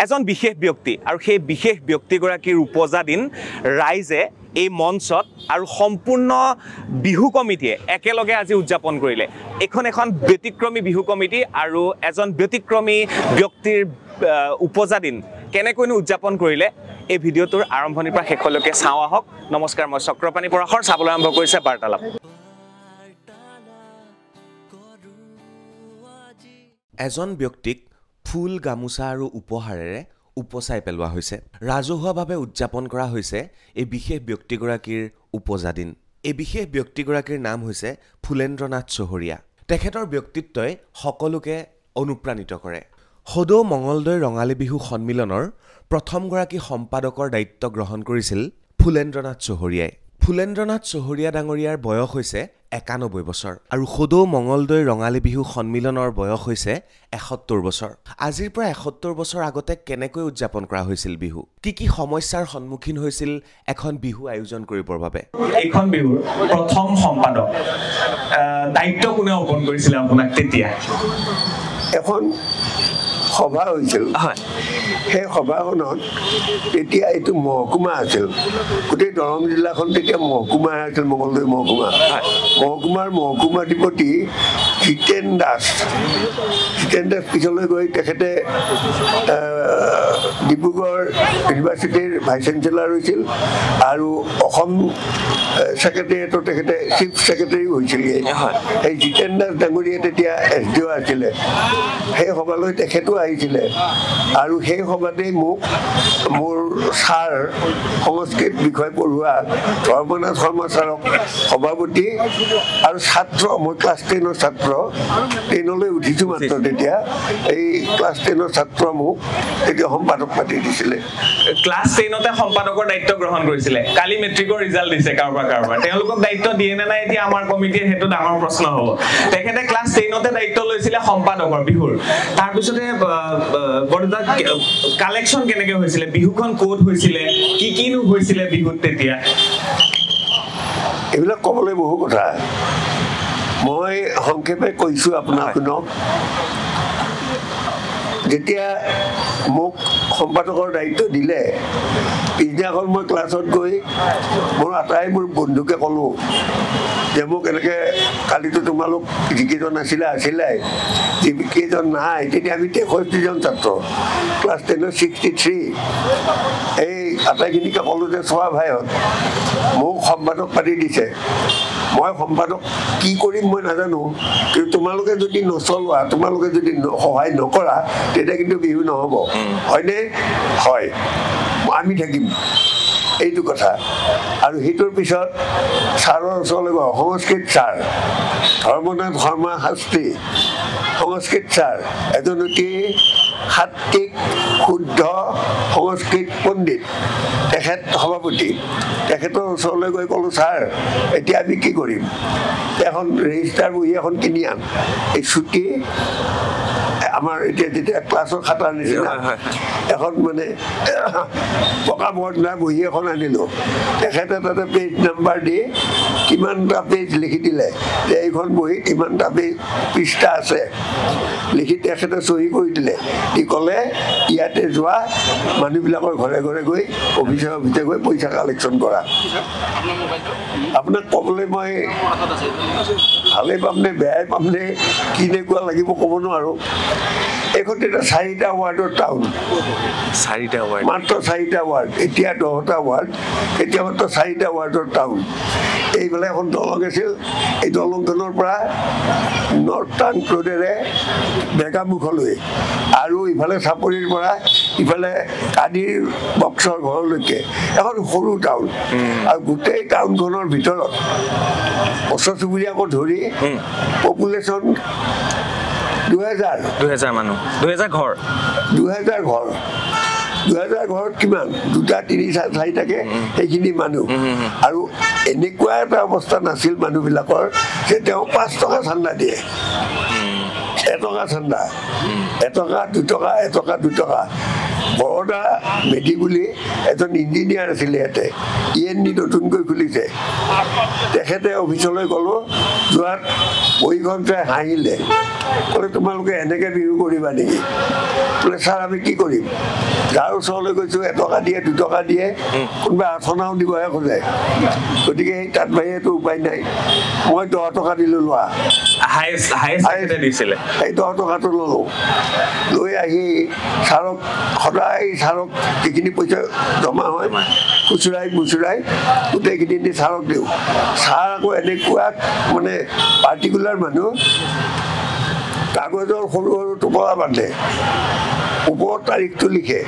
এজন বিশেষ ব্যক্তি আৰু সেই বিশেষ ব্যক্তিগৰাকীৰ উপজা দিন ৰাইজে এই মঞ্চত আৰু সম্পূৰ্ণ বিহু কমিটিয়ে একেলগে আজি উদযাপন কৰিলে এখন ব্যতিক্ৰমী বিহু কমিটি আৰু এজন ব্যতিক্ৰমী ব্যক্তিৰ উপজা দিন কেনেকৈনো উদযাপন কৰিলে এই ভিডিঅ'টোৰ আৰম্ভণিৰ পৰা শেষলৈকে চাওঁ আহক নমস্কাৰ মই চক্ৰপাণী পৰাশৰ চাবলৈ আৰম্ভ কৰিছে বাৰ্তালাপ এজন ব্যক্তিক ফুল গামোচা আৰু উপহাৰেৰে উপচাই পেলোৱা হৈছে ৰাজহুৱাভাৱে উদযাপন কৰা হৈছে এই বিশেষ ব্যক্তিগৰাকীৰ উপজা দিন এই বিশেষ ব্যক্তিগৰাকীৰ নাম হৈছে ফুলেন্দ্ৰনাথ চহৰীয়া তেখেতৰ ব্যক্তিত্বই সকলোকে অনুপ্ৰাণিত কৰে সদৌ মঙলদৈ ৰঙালী বিহু সন্মিলনৰ প্ৰথমগৰাকী সম্পাদকৰ দায়িত্ব গ্ৰহণ কৰিছিল ফুলেন্দ্ৰনাথ চহৰীয়াই ফুলেন্দ্ৰনাথ চহৰীয়া ডাঙৰীয়াৰ বয়স হৈছে 91 বছৰ আৰু সদৌ মঙলদৈ ৰঙালী বিহু সন্মিলনৰ বয়স হৈছে 71 বছৰ আজিৰ পৰা 71 বছৰ আগতে কেনেকৈ উদযাপন কৰা হৈছিল বিহু কি সমস্যাৰ সন্মুখীন হৈছিল এখন বিহু আয়োজন কৰিবৰ বাবে এইখন বিহুৰ প্ৰথম সম্পাদক দায়িত্ব কোনে অৰ্পণ কৰিছিল আপোনাক তেতিয়া এখন সভা হৈছিল সেই সভাখনত তেতিয়া এইটো মহকুমা আছিল গোটেই দৰং জিলাখন তেতিয়া মহকুমা আছিল মঙলদৈ মহকুমাৰ মহকুমাধিপতি জিতেন দাস পিছলৈ গৈ তেখেতে ডিব্ৰুগড় ইউনিভাৰ্চিটিৰ ভাইচ চেঞ্চেলাৰ হৈছিল আৰু অসম ছেক্ৰেটেৰিয়েটৰ তেখেতে চিফ ছেক্ৰেটেৰী হৈছিলে সেই জিতেন দাস ডাঙৰীয়া তেতিয়া SDO আছিলে সেই সভালৈ তেখেতো আহিছিলে আৰু সেই সভাতেই মোক মোৰ ছাৰ সংস্কৃত বিষয় পঢ়োৱা ধৰ্মনাথ শৰ্মা ছাৰক সভাপতি আৰু ছাত্ৰ মই ক্লাছ 10ৰ ছাত্ৰ 10লৈ উঠিছোঁ মাত্ৰ তেতিয়া এই ক্লাছ 10ৰ ছাত্ৰ মোক তেতিয়া সম্পাদক পাতি দিছিলে ক্লাছ 10তে সম্পাদকৰ দায়িত্ব গ্ৰহণ কৰিছিলে কালি মেট্ৰিকৰ ৰিজাল্ট দিছে কাৰোবাৰ তেওঁলোকক দায়িত্ব দিয়ে নে নাই এতিয়া আমাৰ কমিটিয়ে সেইটো ডাঙৰ প্ৰশ্ন হ'ব তেখেতে ক্লাছ 10তে দায়িত্ব লৈছিলে সম্পাদকৰ বিহুৰ তাৰ পিছতে বৰদা কালেকচন কেনেকৈ হৈছিলে বিহুখন ক'ত হৈছিলে কিনো হৈছিলে বিহুত তেতিয়া এইবিলাক ক'বলৈ বহু কথা মই সংক্ষেপে কৈছোঁ আপোনালোকক যেতিয়া মোক সম্পাদকৰ দায়িত্ব দিলে পিছদিনাখন মই ক্লাছত গৈ মোৰ আটাইবোৰ বন্ধুকে ক'লোঁ যে মোক এনেকৈ কালিতো তোমালোক যিকেইজন আছিলে যিকেইজন নাই তেতিয়া আমি 63জন ছাত্ৰ ক্লাছ 10ৰ 63 এই আটাইখিনিকে ক'লোঁ যে চোৱা ভাইহঁত মোক সম্পাদক পাতি দিছে মই সম্পাদক কি কৰিম মই নাজানো কিন্তু তোমালোকে যদি নচলোৱা তোমালোকে যদি সহায় নকৰা তেতিয়া কিন্তু বিহু নহ'ব হয়নে হয় আমি থাকিম এইটো কথা আৰু সেইটোৰ পিছত ছাৰৰ ওচৰলৈ গৈ সংস্কৃত ছাৰ ধৰ্মনাথ শৰ্মা শাস্ত্ৰী সংস্কৃত ছাৰ এজন অতি সাত্বিক শুদ্ধ সংস্কৃত পণ্ডিত তেখেত সভাপতি তেখেতৰ ওচৰলৈ গৈ ক'লোঁ ছাৰ এতিয়া আমি কি কৰিম এখন ৰেজিষ্টাৰ বহী এখন কিনি আন এই ছুটি আমাৰ এতিয়া যেতিয়া ক্লাছৰ খাতাৰ নিচিনা এখন মানে পকা বৰ্ডনা বহী এখন আনিলোঁ তেখেতে তাতে পেজ নাম্বাৰ দি কিমানটা পেজ লিখি দিলে যে এইখন বহীত ইমানটা পৃষ্ঠা আছে লিখি তেখেতে চহী কৰি দিলে দি ক'লে ইয়াতে যোৱা মানুহবিলাকৰ ঘৰে ঘৰে গৈ অফিচে গৈ পইচা কালেকশ্যন কৰা আপোনাক ক'বলৈ মই ভালেই পামনে বেয়াই পামনে কেনেকুৱা লাগিব ক'ব নোৱাৰোঁ এইখন তেতিয়া 4টা ৱাৰ্ডৰ টাউন মাত্ৰ 4টা ৱাৰ্ড এতিয়া 10টা ৱাৰ্ড এতিয়া মাত্ৰ 4টা ৱাৰ্ডৰ টাউন এইফালে এখন দলং আছিল এই দলংখনৰ পৰা নৰ্থ টাউন ৰোডেৰে বেগামুখলৈ আৰু ইফালে চাপৰিৰ পৰা ইফালে কাদিৰ বক্সৰ ঘৰলৈকে এখন সৰু টাউন আৰু গোটেই টাউনখনৰ ভিতৰত ওচৰ চুবুৰীয়াকো ধৰি পপুলেশ্যন 2000 মানুহ 2000 ঘৰ 2000 ঘৰত কিমান 2টা 3টা 4টাকে সেইখিনি মানুহ আৰু এনেকুৱা এটা অৱস্থা নাছিল মানুহবিলাকৰ যে তেওঁ 5 টকা চান্দা দিয়ে 1 টকা চান্দা 1 টকা 2 টকা 1 টকা 2 টকা বৰদা মেধি বুলি এজন ইঞ্জিনিয়াৰ আছিলে ইয়াতে END নতুনকৈ খুলিছে তেখেতে অফিচলৈ গ'লোঁ যোৱাত বহীখন চাই হাঁহিলে ক'লে তোমালোকে এনেকৈ বিহু কৰিবা নেকি বোলে ছাৰ আমি কি কৰিম যাৰ ওচৰলৈ গৈছোঁ 1 টকা দিয়ে 2 টকা দিয়ে কোনোবা 8 দিবহে খোজে গতিকে সেই তাত বাহিৰেতো উপায় নাই মই 10 টকা দিলোঁ লোৱা দিছিলে এই 10 টকাটো ল'লোঁ লৈ আহি ছাৰক সদায় ছাৰক যিখিনি পইচা জমা হয় খুচুৰাই মুচুৰাই গোটেইখিনি দি ছাৰক দিওঁ ছাৰ আকৌ এনেকুৱা মানে পাৰ্টিকুলাৰ মানুহ কাগজৰ সৰু সৰু টোপলা বান্ধে ওপৰত তাৰিখটো লিখে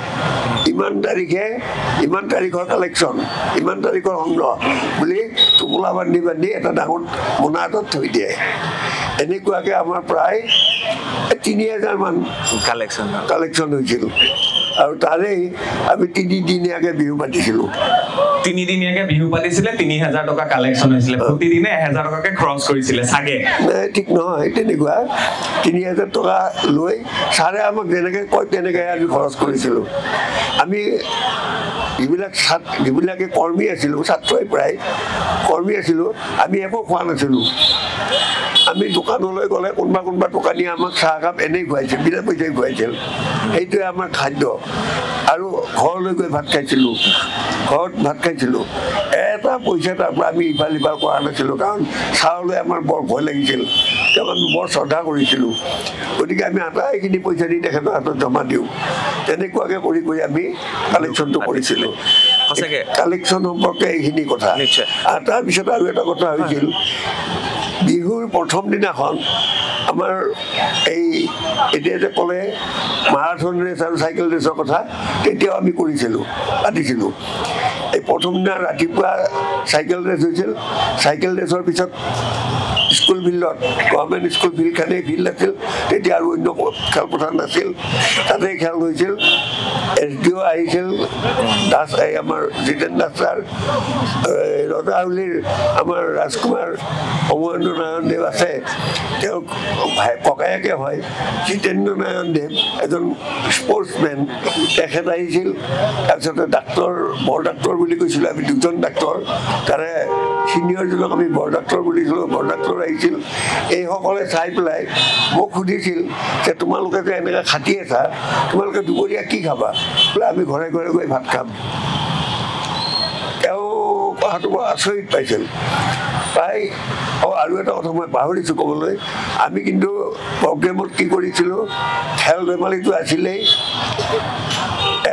ইমান তাৰিখে ইমান তাৰিখৰ কালেকশ্যন ইমান তাৰিখৰ সংগ্ৰহ বুলি টোপলা বান্ধি বান্ধি এটা ডাঙৰ মোনা এটাত থৈ দিয়ে এনেকুৱাকৈ আমাৰ প্ৰায় 3000 মান কালেকশ্যন হৈছিল আৰু তাৰেই আমি 3 দিনীয়াকৈ বিহু পাতিছিলোঁ 3 দিনীয়াকৈ বিহু পাতিছিলে 3000 টকা কালেকশ্যন হৈছিলে প্ৰতিদিনে 1000 টকাকৈ খৰচ কৰিছিলে চাগে নাই ঠিক নহয় তেনেকুৱা 3000 টকা লৈ ছাৰে আমাক যেনেকৈ কয় তেনেকৈ আমি খৰচ কৰিছিলোঁ আমি যিবিলাকে কৰ্মী আছিলোঁ ছাত্ৰই প্ৰায় কৰ্মী আছিলোঁ আমি একো খোৱা নাছিলোঁ আমি দোকানলৈ গ'লে কোনোবা দোকানীয়ে আমাক চাহ একাপ এনেই খুৱাইছিল বিনা পইচাই খুৱাইছিল সেইটোৱে আমাৰ খাদ্য আৰু ঘৰলৈ গৈ ভাত খাইছিলোঁ ঘৰত ভাত খাইছিলোঁ এটা পইচা তাৰ পৰা আমি ইফাল সিফাল কৰা নাছিলোঁ কাৰণ চাহলৈ আমাৰ বৰ ভয় লাগিছিল তেওঁক আমি বৰ শ্ৰদ্ধা কৰিছিলোঁ গতিকে আমি আটাইখিনি পইচা দি তেখেতৰ হাতত জমা দিওঁ তেনেকুৱাকৈ কৰি কৰি আমি কালেকশ্যনটো কৰিছিলোঁ কালেকশ্যন সম্পৰ্কে এইখিনি কথা আৰু তাৰপিছত আৰু এটা কথা হৈছিল বিহুৰ প্ৰথম দিনাখন আমাৰ এই এতিয়া যে ক'লে মাৰাথন ৰেচ আৰু চাইকেল ৰেচৰ কথা তেতিয়াও আমি পাতিছিলোঁ এই প্ৰথম দিনা ৰাতিপুৱা চাইকেল ৰেচ হৈছিল চাইকেল ৰেচৰ পিছত স্কুল ফিল্ডত গভৰ্ণমেণ্ট স্কুল ফিল্ডখনেই ফিল্ড আছিল তেতিয়া আৰু অন্য খেলপথাৰ নাছিল তাতে খেল হৈছিল SDO আহিছিল দাস আমাৰ জিতেন দাস ছাৰ ৰজাউলিৰ আমাৰ ৰাজকুমাৰ অমৰেন্দ্ৰ নাৰায়ণ দেৱ আছে তেওঁ ককায়েকে হয় জিতেন্দ্ৰ নাৰায়ণ দেৱ এজন স্পৰ্টছমেন তেখেত আহিছিল তাৰপিছতে বৰ ডাক্তৰ বুলি কৈছিলোঁ আমি 2জন ডাক্তৰ তাৰে ছিনিয়ৰজনক আমি বৰ ডাক্তৰ বুলিছিলোঁ বৰ ডাক্তৰ আহিছিল এইসকলে চাই পেলাই মোক সুধিছিল যে তোমালোকে যে এনেকৈ খাটি আছা তোমালোকে দুপৰীয়া কি খাবা বোলে আমি ঘৰে ঘৰে গৈ ভাত খাম তেওঁ কথাটো বৰ আচৰিত পাইছিল প্ৰায় আৰু এটা কথা মই পাহৰিছোঁ ক'বলৈ আমি কিন্তু প্ৰগ্ৰেমত কি কৰিছিলোঁ খেল ধেমালিটো আছিলেই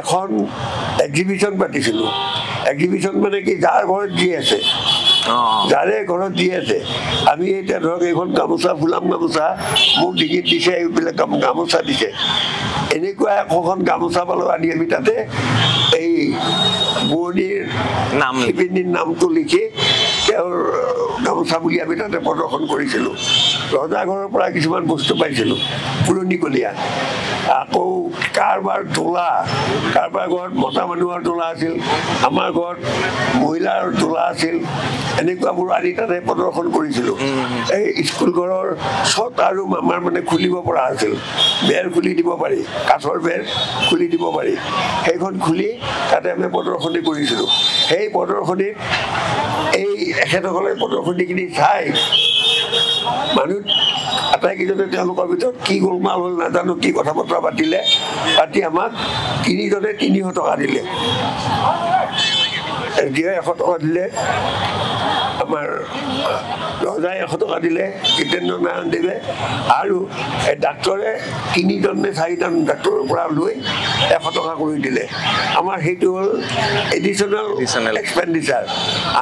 এখন এক্সিবিশ্যন পাতিছিলোঁ এক্সিবিশ্যন মানে কি যাৰ ঘৰত যি আছে যাৰে ঘৰত দি আছে আমি এতিয়া ধৰক এইখন গামোচা ফুলাম গামোচা মোক ডিঙিত দিছে এইবিলাক গামোচা দিছে এনেকুৱা এখন গামোচা পালোঁ আনি আমি তাতে এই বোৱনীৰ শিপিনীৰ নামটো লিখি তেওঁৰ গামোচা বুলি আমি তাতে প্ৰদৰ্শন কৰিছিলোঁ ৰজাঘৰৰ পৰা কিছুমান বস্তু পাইছিলোঁ পুৰণিকলীয়া আকৌ কাৰোবাৰ তোলা কাৰোবাৰ ঘৰত মতা মানুহৰ তোলা আছিল আমাৰ ঘৰত মহিলাৰ তোলা আছিল এনেকুৱাবোৰ আনি তাতে প্ৰদৰ্শন কৰিছিলোঁ এই স্কুল ঘৰৰ ছট আৰু আমাৰ মানে খুলিব পৰা আছিল বেৰ খুলি দিব পাৰি কাঠৰ বেৰ খুলি দিব পাৰি সেইখন খুলি তাতে আমি প্ৰদৰ্শনী কৰিছিলোঁ সেই প্ৰদৰ্শনীত এই এখেতসকলে প্ৰদৰ্শনীখিনি চাই মানুহ আটাইকেইজনে তেওঁলোকৰ ভিতৰত কি গোলমাল হ'ল নাজানো কি কথা বতৰা পাতি আমাক 3জনে 300 টকা দিলে দিয়ে 100 টকা দিলে আমাৰ ৰজাই 100 টকা দিলে জিতেন্দ্ৰ নাৰায়ণ দেৱে আৰু এই ডাক্তৰে 3জন নে 4জন ডাক্তৰৰ পৰা লৈ 100 টকা কৰি দিলে আমাৰ সেইটো হ'ল এডিশ্যনেল এক্সপেণ্ডিচাৰ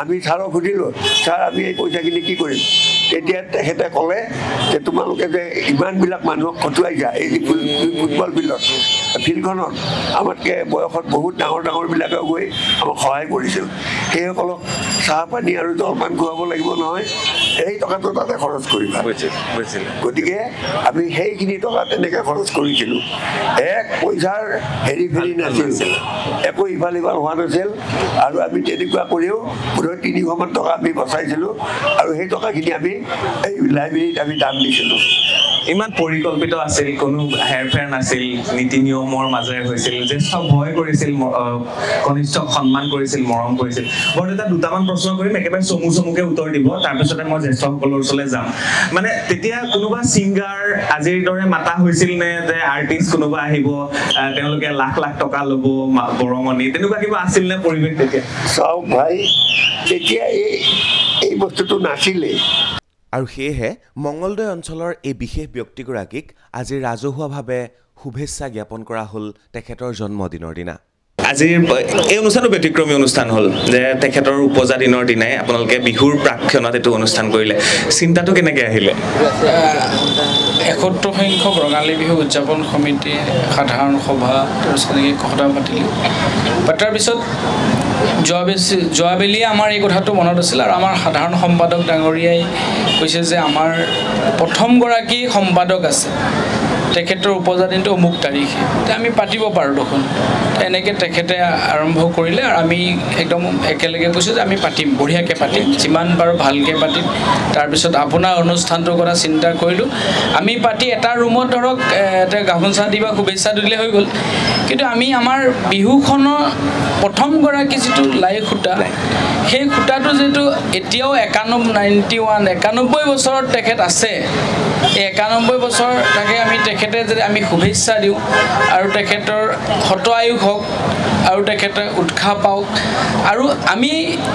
আমি ছাৰক সুধিলোঁ ছাৰ আমি এই পইচাখিনি কি কৰিম তেতিয়া তেখেতে ক'লে যে তোমালোকে যে ইমানবিলাক মানুহক খটুৱাইছা এই ফুটবল ফিল্ডখনত আমাতকৈ বয়সত বহুত ডাঙৰবিলাকেও গৈ আমাক সহায় কৰিছিল সেইসকলক চাহ পানী আৰু জলপান খুৱাব লাগিব নহয় সেই টকাটো তাতে খৰচ কৰিবা গতিকে আমি সেইখিনি টকা তেনেকৈ খৰচ কৰিছিলোঁ এক পইচাৰ হেৰি ফেৰি নাছিল একো ইফাল সিফাল হোৱা নাছিল আৰু আমি তেনেকুৱা কৰিও বোধহয় 300 মান টকা আমি বচাইছিলোঁ আৰু সেই টকাখিনি আমি এই লাইব্ৰেৰীত আমি দান দিছিলোঁ ইমান পৰিকল্পিত আছিল, কোনো হেৰফেৰ নাছিল, নীতি নিয়মৰ মাজেৰে হৈছিল, জ্যেষ্ঠক ভয় কৰিছিল, কনিষ্ঠক সন্মান কৰিছিল, মৰম কৰিছিল। বৰদেউতা দুটামান প্ৰশ্ন কৰিম, একেবাৰে চমুকে উত্তৰ দিব, তাৰপিছতে মই জ্যেষ্ঠসকলৰ ওচৰলৈ যাম। মানে তেতিয়া কোনোবা ছিংগাৰ আজিৰ দৰে মাতা হৈছিল নে, যে আৰ্টিষ্ট কোনোবা আহিব, তেওঁলোকে লাখ লাখ টকা ল'ব বৰঙণি, তেনেকুৱা কিবা আছিল নে পৰিৱেশ তেতিয়া? চাওক ভাই, তেতিয়া এই বস্তুটো নাছিলেই। আৰু সেয়েহে মঙ্গলদৈ অঞ্চলৰ এই বিশেষ ব্যক্তিগৰাকীক আজি ৰাজহুৱাভাৱে শুভেচ্ছা জ্ঞাপন কৰা হ'ল তেখেতৰ জন্মদিনৰ দিনা। আজিৰ এই অনুষ্ঠানো ব্যতিক্ৰমী অনুষ্ঠান হ'ল, যে তেখেতৰ উপজা দিনৰ দিনাই আপোনালোকে বিহুৰ প্ৰাক্ষণত এইটো অনুষ্ঠান কৰিলে। চিন্তাটো কেনেকৈ আহিলে? ৭১ সংখ্যক ৰঙালী বিহু উদযাপন সমিতিয়ে সাধাৰণ সভা তাৰপিছত কথা পাতিলোঁ। পতাৰ পিছত যোৱাবেলিয়ে আমাৰ এই কথাটো মনত আছিল, আৰু আমাৰ সাধাৰণ সম্পাদক ডাঙৰীয়াই কৈছে যে আমাৰ প্ৰথমগৰাকী সম্পাদক আছে, তেখেতৰ উপজা দিনটো অমুক তাৰিখে, আমি পাতিব পাৰোঁ দেখোন। এনেকৈ তেখেতে আৰম্ভ কৰিলে, আৰু আমি একদম একেলগে কৈছোঁ যে আমি পাতিম, বঢ়িয়াকৈ পাতিম, যিমান পাৰোঁ ভালকৈ পাতিম। তাৰপিছত আপোনাৰ অনুষ্ঠানটোৰ কথা চিন্তা কৰিলোঁ। আমি পাতি এটা ৰুমত ধৰক গামোচা দিবা শুভেচ্ছা দিলে হৈ গ'ল, কিন্তু আমি আমাৰ বিহুখনৰ প্ৰথমগৰাকী যিটো লাই সূতা, সেই সূতাটো যিটো এতিয়াও 91 বছৰত তেখেত আছে, এই 91 বছৰ তাকে আমি তেখেতে যদি আমি শুভেচ্ছা দিওঁ, আৰু তেখেতৰ শত আয়ুস হওক, আৰু তেখেতে উৎসাহ পাওক। আৰু আমি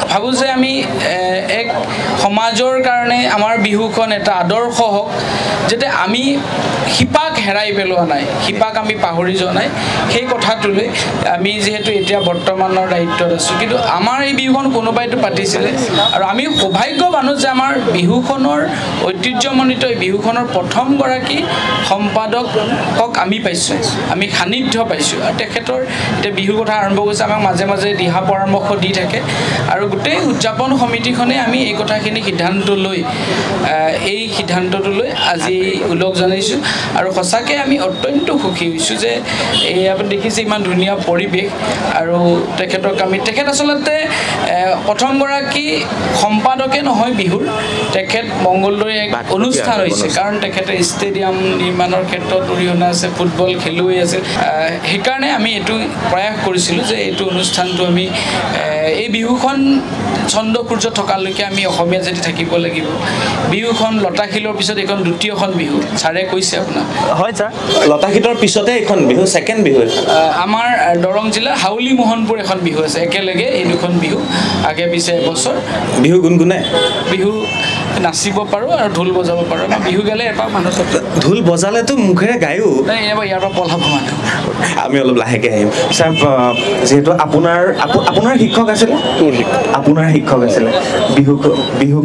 ভাবোঁ যে আমি এক সমাজৰ কাৰণে আমাৰ বিহুখন এটা আদৰ্শ হওক, যাতে আমি শিপাক হেৰাই পেলোৱা নাই, শিপাক আমি পাহৰি যোৱা নাই। সেই কথাটোলৈ আমি যিহেতু এতিয়া বৰ্তমানৰ দায়িত্বত আছোঁ, কিন্তু আমাৰ এই বিহুখন কোনোবাইতো পাতিছিলে, আৰু আমি সৌভাগ্যৱান যে আমাৰ বিহুখনৰ ঐতিহ্যমণ্ডিত এই বিহুখনৰ প্ৰথমগৰাকী সম্পাদকক আমি পাইছোঁ, আমি সান্নিধ্য পাইছোঁ। আৰু তেখেতৰ এতিয়া বিহুৰ কথা আৰম্ভ কৰিছে, আমাক মাজে মাজে দিহা পৰামৰ্শ দি থাকে, আৰু গোটেই উদযাপন সমিতিখনে আমি এই কথাখিনি এই সিদ্ধান্তটো লৈ আজি ওলগ জনাইছোঁ। আৰু সঁচাকৈ আমি অত্যন্ত সুখী হৈছোঁ যে এই আপুনি দেখিছে ইমান ধুনীয়া পৰিৱেশ, আৰু তেখেত আচলতে প্ৰথমগৰাকী সম্পাদকে নহয় বিহুৰ, তেখেত মংগলদৈ এক অনুষ্ঠান হৈছে, কাৰণ তেখেতে ষ্টেডিয়াম নিৰ্মাণৰ ক্ষেত্ৰত অৰিহণা আছে, ফুটবল খেলুৱৈ আছে। সেইকাৰণে আমি এইটো প্ৰয়াস কৰিছিলোঁ যে এইটো অনুষ্ঠানটো আমি এই বিহুখন চন্দ্ৰ সূৰ্য থকালৈকে আমি অসমীয়া জাতি থাকিব লাগিব। বিহুখন লতাশিলৰ পিছত এইখন দ্বিতীয়খন বিহু, ছাৰে কৈছে আপোনাক। হয় ছাৰ, লতাশিলৰ পিছতে এইখন বিহু, ছেকেণ্ড বিহু। আমাৰ দৰং জিলা হাউলি মোহনপুৰ এখন বিহু আছে, একেলগে এই দুখন বিহু আগে পিছে এবছৰ। বিহু গুণগুণাই? বিহু নাচিব পাৰোঁ আৰু ঢোল বজাব পাৰোঁ। আমাৰ বিহু গালে এটা মানুহ ঢোল বজালেতো মুখেৰে গায়ো, ইয়াৰ পৰা পলাব মানুহ। আমি অলপ লাহেকৈ আহিম। ছাৰ, যিহেতু আপোনাৰ শিক্ষক আছিলে, আপোনাৰ শিক্ষক আছিলে, বিহু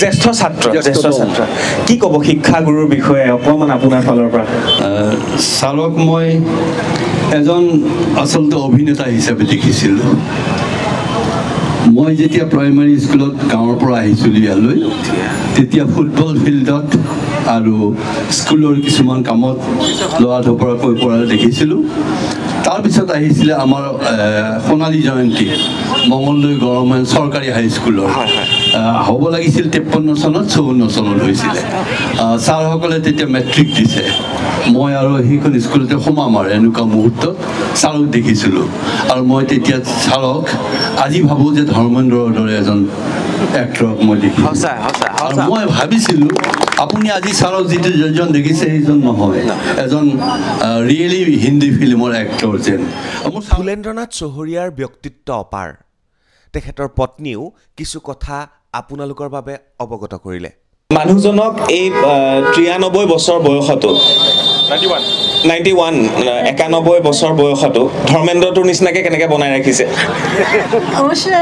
জ্যেষ্ঠ ছাত্ৰ, কি ক'ব শিক্ষাগুৰুৰ বিষয়ে অকণমান আপোনাৰ ফালৰ পৰা? ছাৰক মই এজন আচলতে অভিনেতা হিচাপে দেখিছিলোঁ। মই যেতিয়া প্ৰাইমাৰী স্কুলত গাঁৱৰ পৰা আহিছিলোঁ ইয়ালৈ, তেতিয়া ফুটবল ফিল্ডত আৰু স্কুলৰ কিছুমান কামত ল'ৰা ঢপৰা কৈ পৰা দেখিছিলোঁ। তাৰপিছত আহিছিলে আমাৰ সোণালী জয়ন্তী, মঙ্গলদৈ গভৰ্ণমেণ্ট চৰকাৰী হাইস্কুলৰ হ'ব লাগিছিল 53 চনত, 54 চনত হৈছিলে। ছাৰসকলে তেতিয়া মেট্ৰিক দিছে, মই আৰু সেইখন স্কুলতে সোমাম আৰু এনেকুৱা মুহূৰ্তত ছাৰক দেখিছিলোঁ। আৰু মই তেতিয়া ছাৰক আজি ভাবোঁ যে ধৰ্মেন্দ্ৰৰ দৰে এজন এক্টৰক মই দেখিছোঁ। আৰু মই ভাবিছিলোঁ আপুনি আজি ছাৰক যিজন দেখিছে সেইজন নহয়, এজন ৰিয়েলি হিন্দী ফিল্মৰ এক্টৰ যেন। ফুলেন্দ্ৰনাথ চহৰীয়াৰ ব্যক্তিত্ব অপাৰ। তেখেতৰ পত্নীও কিছু কথা আপোনালোকৰ বাবে অৱগত কৰিলে। মানুহজনক এই 93 বছৰ বয়সতো, 91 বছৰ বয়সতো ধৰ্মেন্দ্ৰটোৰ নিচিনাকৈ কেনেকৈ বনাই ৰাখিছে? অৱশ্যে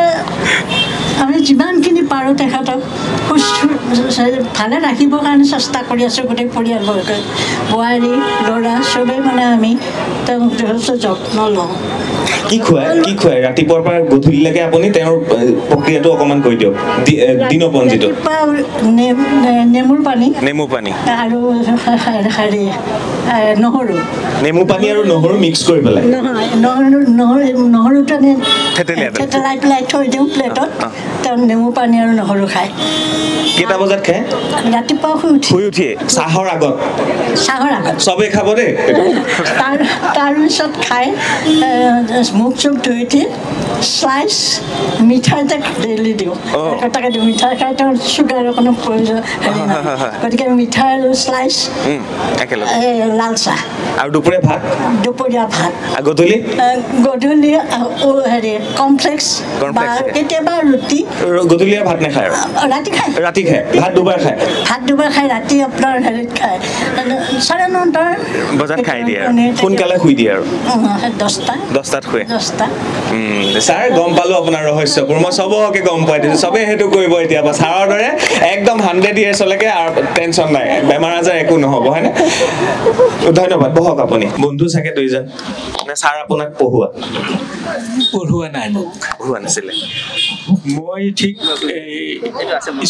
আমি যিমানখিনি পাৰোঁ তেখেতক ভালে ৰাখিবৰ কাৰণে চেষ্টা কৰি আছোঁ। গোটেই পৰিয়ালবৰ্গে, বোৱাৰী ল'ৰা চবেই আমি তেওঁক যথেষ্ট যত্ন লওঁ। কি খুৱাই ৰাতিপুৱাৰ পৰা গধূলিলৈকে আপুনি তেওঁৰ প্ৰক্ৰিয়াটো অকণমান কৈ দিয়ক। দিনপঞ্জীটো নেমুৰ পানী আৰু নহৰু, নেমু পানী আৰু নহৰু মিক্স কৰি পেলাই, নহৰুটো থেতেলাই পেলাই থৈ দিওঁ প্লেটত, তেওঁ নেমু পানী আৰু নহৰু খায় কেইটা বজাত খায় ৰাতিপুৱা শুই উঠিয়ে চাহৰ আগত চবেই খাব দেই তাৰপিছত খাই মুখ চুখ ধুই উঠি শ্লাইচ মিঠাই তাক ডেইলি দিওঁ তাকে দিওঁ মিঠাই খাই তেওঁৰ চুগাৰ অকণো প্ৰয়োজন হেৰি নাই গতিকে মিঠাই আৰু শ্লাইচ লাল চাহ আৰু দুপৰীয়া ভাত গধূলি হেৰি কমপ্লেক্স বা কেতিয়াবা ৰুটি গধূলি ভাত নাখায় ৰাতি খায় ভাত দুবাৰ খায় ৰাতি আপোনাৰ হেৰিত খায় 9:30 বজাত খাই দিয়ে সোনকালে শুই দিয়ে আৰু 10টাত শুৱে ছাৰ গম পালো আপোনাৰ ৰহস্যবোৰ মই চবকে গম পাই দিছো চবেই সেইটো কৰিব এতিয়া ছাৰৰ দৰে একদম 100 yearsলৈকে আৰু টেনশ্যন নাই বেমাৰ আজাৰ একো নহ'ব হয়নে ধন্যবাদ বহক আপুনি বন্ধু চাগে দুইজন নে ছাৰ আপোনাক পঢ়োৱা নাই মোক পঢ়োৱা নাছিলে মই ঠিক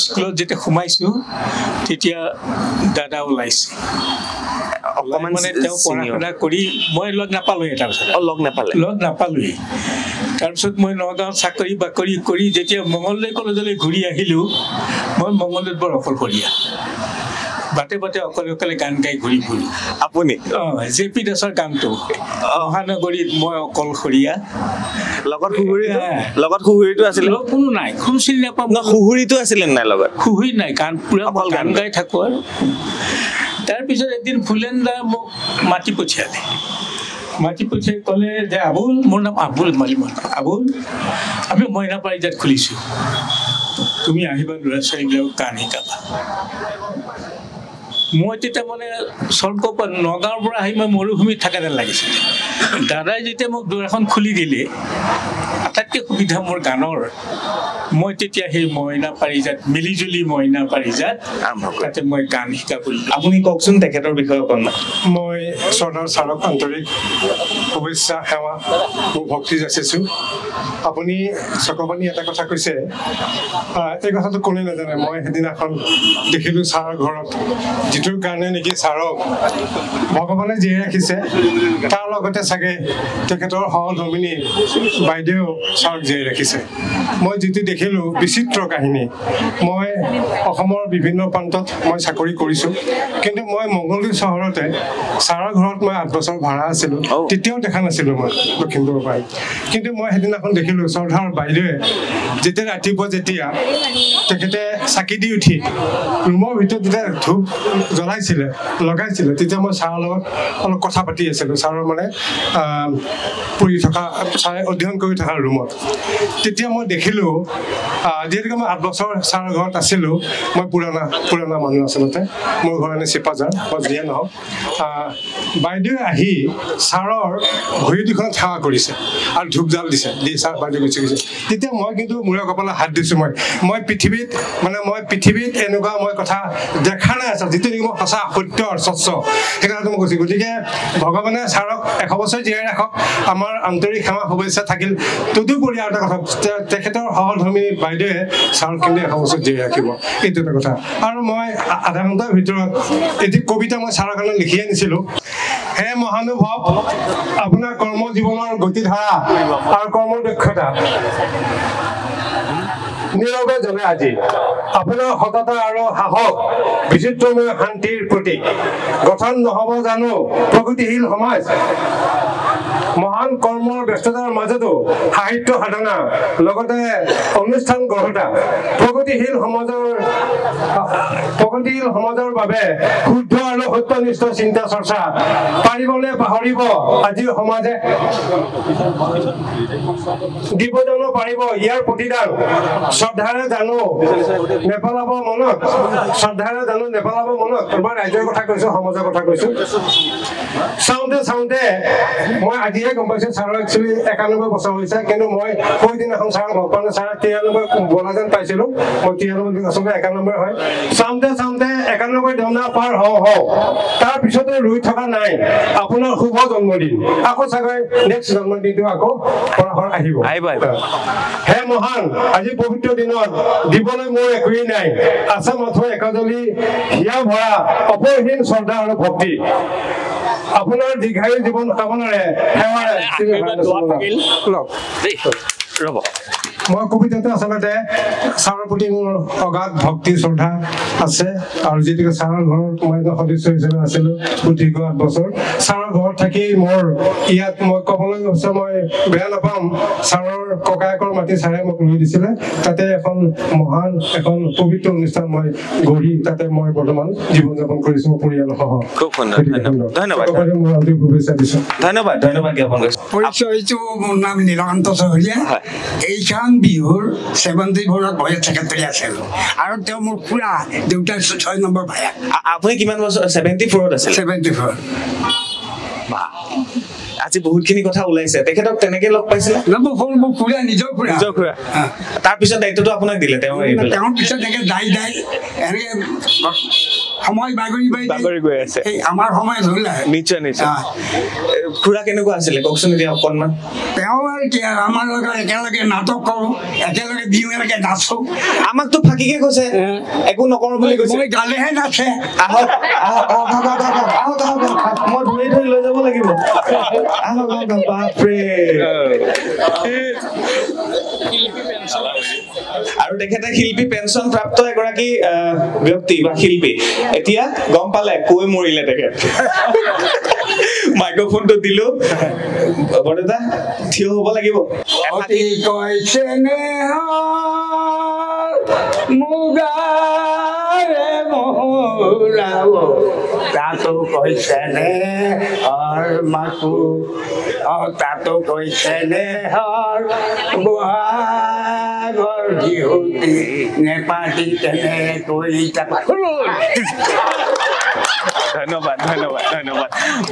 স্কুলত যেতিয়া সোমাইছোঁ তেতিয়া দাদা ওলাইছে অকণমান মানে তেওঁ পঢ়া শুনা কৰি মই লগ নাপালোঁৱেই তাৰপিছত লগ নাপালোঁৱেই তাৰপিছত মই নগাঁৱত চাকৰি বাকৰি কৰি যেতিয়া মঙলদৈ কলেজলৈ ঘূৰি আহিলোঁ মই মঙলদৈত বৰ অকলশৰীয়া বাটে অকলে গান গাই ঘূৰি ফুৰোঁ আপুনি JP দাসৰ গানটো মহানগৰীত মই অকলশৰীয়া লগত সুহুৰিটো আছিলে কোনো নাই কোনো চিনি নাপাওঁ সুহুৰিটো আছিলে নাই লগত সুহুৰি নাই গান পুৰা গান গাই থাকোঁ আৰু তাৰপিছত এদিন ফুলেন্দা মোক মাতি পঠিয়াই ক'লে যে আবুল মোৰ নাম আবুল মালিমন আবুল আমি মইনা পাৰিজাত খুলিছোঁ তুমি আহিবা ল'ৰা ছোৱালীবিলাকক গান শিকাবা মই তেতিয়া মানে নগাঁৱৰ পৰা আহি মই মৰুভূমিত থকা যেন লাগিছিলে দাদাই যেতিয়া মোক দুৱাৰ এখন খুলি দিলে আটাইতকৈ সুবিধা মোৰ গানৰ মই তেতিয়া সেই মইনা পাৰিজাত মিলিজুলি মইনা পাৰিজাত তাতে মই গান শিকা কৰিলোঁ আপুনি কওকচোন তেখেতৰ বিষয়ে অকণমান মই শ্ৰদ্ধাৰ ছাৰক আন্তৰিক শুভেচ্ছা সেৱা মোৰ ভক্তি যাচিছোঁ আপুনি চকপানী এটা কথা কৈছে এই কথাটো কোনে নাজানে মই সেইদিনাখন দেখিলোঁ ছাৰৰ ঘৰত যিটোৰ কাৰণে নেকি ছাৰক ভগৱানে জীয়াই ৰাখিছে তাৰ লগতে চাগে তেখেতৰ সহধৰ্মিনী বাইদেউ ছাৰক জীয়াই ৰাখিছে মই যিটো দেখিলোঁ বিচিত্ৰ কাহিনী মই অসমৰ বিভিন্ন প্ৰান্তত মই চাকৰি কৰিছোঁ কিন্তু মই মঙলদৈ চহৰতে ছাৰৰ ঘৰত মই 8 বছৰ ভাড়া আছিলোঁ তেতিয়াও দেখা নাছিলোঁ মই লখিমপুৰৰ পৰাই কিন্তু মই সেইদিনাখন দেখিলোঁ শ্ৰদ্ধাৰ বাইদেৱে যেতিয়া ৰাতিপুৱা তেখেতে চাকি দি উঠি ৰুমৰ ভিতৰত যেতিয়া ধূপ লগাইছিলে তেতিয়া মই ছাৰৰ লগত অলপ কথা পাতি আছিলোঁ ছাৰৰ মানে পঢ়ি থকা ছাৰে অধ্যয়ন কৰি থকা ৰুমত তেতিয়া মই দেখিলোঁ যিহেতুকে মই 8 বছৰ ছাৰৰ ঘৰত আছিলোঁ মই পুৰণা মানুহ আচলতে মোৰ ঘৰ এনে চিপাজাৰ মই যিয়ে নহওক বাইদেৱে আহি ছাৰৰ ভৰি দুখন সেৱা কৰিছে আৰু ধূপ জাল দিছে দি ছাৰ বাইদেউ গুচি গৈছে তেতিয়া মই কিন্তু মূৰে কপালে হাত দিছোঁ মই পৃথিৱীত এনেকুৱা মই কথা দেখা নাই আছোঁ যিটো নেকি মই সঁচা সত্য স্বচ্ছ সেইকাৰণে মই কৈছোঁ গতিকে ভগৱানে ছাৰক 100 বছৰ জীয়াই ৰাখক আমাৰ আন্তৰিক সেৱা শুভেচ্ছা থাকিল তদুপৰি আৰু এটা কথা তেখেতৰ সহধৰ্মিনী বাইদেৱে ছাৰক কিন্তু 100 বছৰ জীয়াই ৰাখিব এইটো এটা কথা আৰু মই আধা ঘণ্টাৰ ভিতৰত এটি কবিতা মই ছাৰৰ কাৰণে লিখি আনিছিলোঁ হে মহানুভৱ আপোনাৰ কৰ্মজীৱনৰ গতিধাৰা আৰু কৰ্মদক্ষতা নীৰৱে জনে আজি আপোনাৰ সততা আৰু সাহস বিচিত্ৰময় শান্তিৰ প্ৰতীক গঠন নহ'ব জানো প্ৰগতিশীল সমাজ মহান কৰ্মৰ ব্যস্ততাৰ মাজতো সাহিত্য সাধনা লগতে অনুষ্ঠান গঢ়োতা প্ৰগতিশীল সমাজৰ বাবে শুদ্ধ আৰু সত্যনিষ্ঠ চিন্তা চৰ্চা পাৰিবনে পাহৰিব আজিৰ সমাজে দিব জানো পাৰিব ইয়াৰ প্ৰতিদান শ্ৰদ্ধাৰে জানো নেপেলাব মনত মই ৰাইজৰ কথা কৈছোঁ সমাজৰ কথা কৈছোঁ চাওঁতে মই আজিহে গম পাইছোঁ ছাৰৰ একচুৱেলি 91 বছৰ হৈছে কিন্তু মই সেইদিনাখন ছাৰক লগ পাওঁতে ছাৰ 93 বলা যেন পাইছিলোঁ মই 93 আচলতে 91 হয় চাওঁতে 91 দেওনা পাৰ হওঁ তাৰপিছতে ৰুই থকা নাই আপোনাৰ শুভ জন্মদিন আকৌ চাগৈ নেক্সট জন্মদিনটো আকৌ পৰাশৰ আহিব হে মহান আজি পবিত্ৰ দিনত দিবলৈ মোৰ একোৱেই নাই আছে মাথো একাজলি হিয়া ভৰা অপৰহীন শ্ৰদ্ধা আৰু ভক্তি আপোনাৰ দীৰ্ঘায়ু জীৱন কামনাৰে সেৱাৰে ৰ'ব মই কবিতাটো আচলতে ছাৰৰ প্ৰতি মোৰ অগাধ ভক্তি শ্ৰদ্ধা আছে আৰু যিহেতুকে ছাৰৰ ঘৰত মই এজন সদস্য হিচাপে আছিলোঁ দীৰ্ঘ 8 বছৰ ছাৰৰ ঘৰত থাকি মোৰ ইয়াত মই ক'বলৈ গৈছে মই বেয়া নাপাম ছাৰৰ ককায়েকৰ মাটি ছাৰে মোক লৈ দিছিলে তাতে এখন মহান এখন পবিত্ৰ অনুষ্ঠান মই গঢ়ি তাতে মই বৰ্তমান জীৱন যাপন কৰিছোঁ পৰিয়ালসহ খুব সুন্দৰ ধন্যবাদ মই আন্তৰিক শুভেচ্ছা দিছোঁ ধন্যবাদ জ্ঞাপন কৰিছোঁ পৰিচয়টো মোৰ নাম নীলকান্ত চহৰীয়া এইখন বিহুৰ 74ত বয়স ছেক্ৰেটাৰী আছিলোঁ আৰু তেওঁ মোৰ খুৰা দেউতাৰ 6 নম্বৰ ভায়া আপুনি কিমান বছৰ 74ত আছিল 74 আজি বহুতখিনি কথা ওলাইছে তেখেতক তেনেকে লগ পাইছিলে মোৰ খুৰা নিজৰ খুৰা তাৰপিছত দায়িত্বটো আপোনাক দিলে তেওঁ তেওঁৰ পিছত এনেকে দাই এনেকে সময় বাগৰি গৈ আছে আমাৰ সময় ধৰিলে নিশ্চয় খুৰা কেনেকুৱা আছিলে কওকচোন এতিয়া অকণমান তেওঁ আৰু কি আমাৰ লগত একেলগে নাটক কৰোঁ একেলগে বিহু এনেকে নাচোঁ আমাকতো ফাঁকিকে কৈছে একো নকৰোঁ বুলি কৈছে মই গালেহে নাচে আহক মই ধৰি লৈ যাব লাগিব বাপৰে আৰু তেখেতে শিল্পী পেঞ্চন প্ৰাপ্ত এগৰাকী ব্যক্তি বা শিল্পী এতিয়া গম পালে কৈ মৰিলে তেখেত মাইক্ৰফোনটো দিলো বৰদেউতা থিয় হ'ব লাগিব তাতো কৈছে নে মাকো তাতো কৈছে নে বহাগৰ বিহুতি নেপাতি তেনে কৈ ধন্যবাদ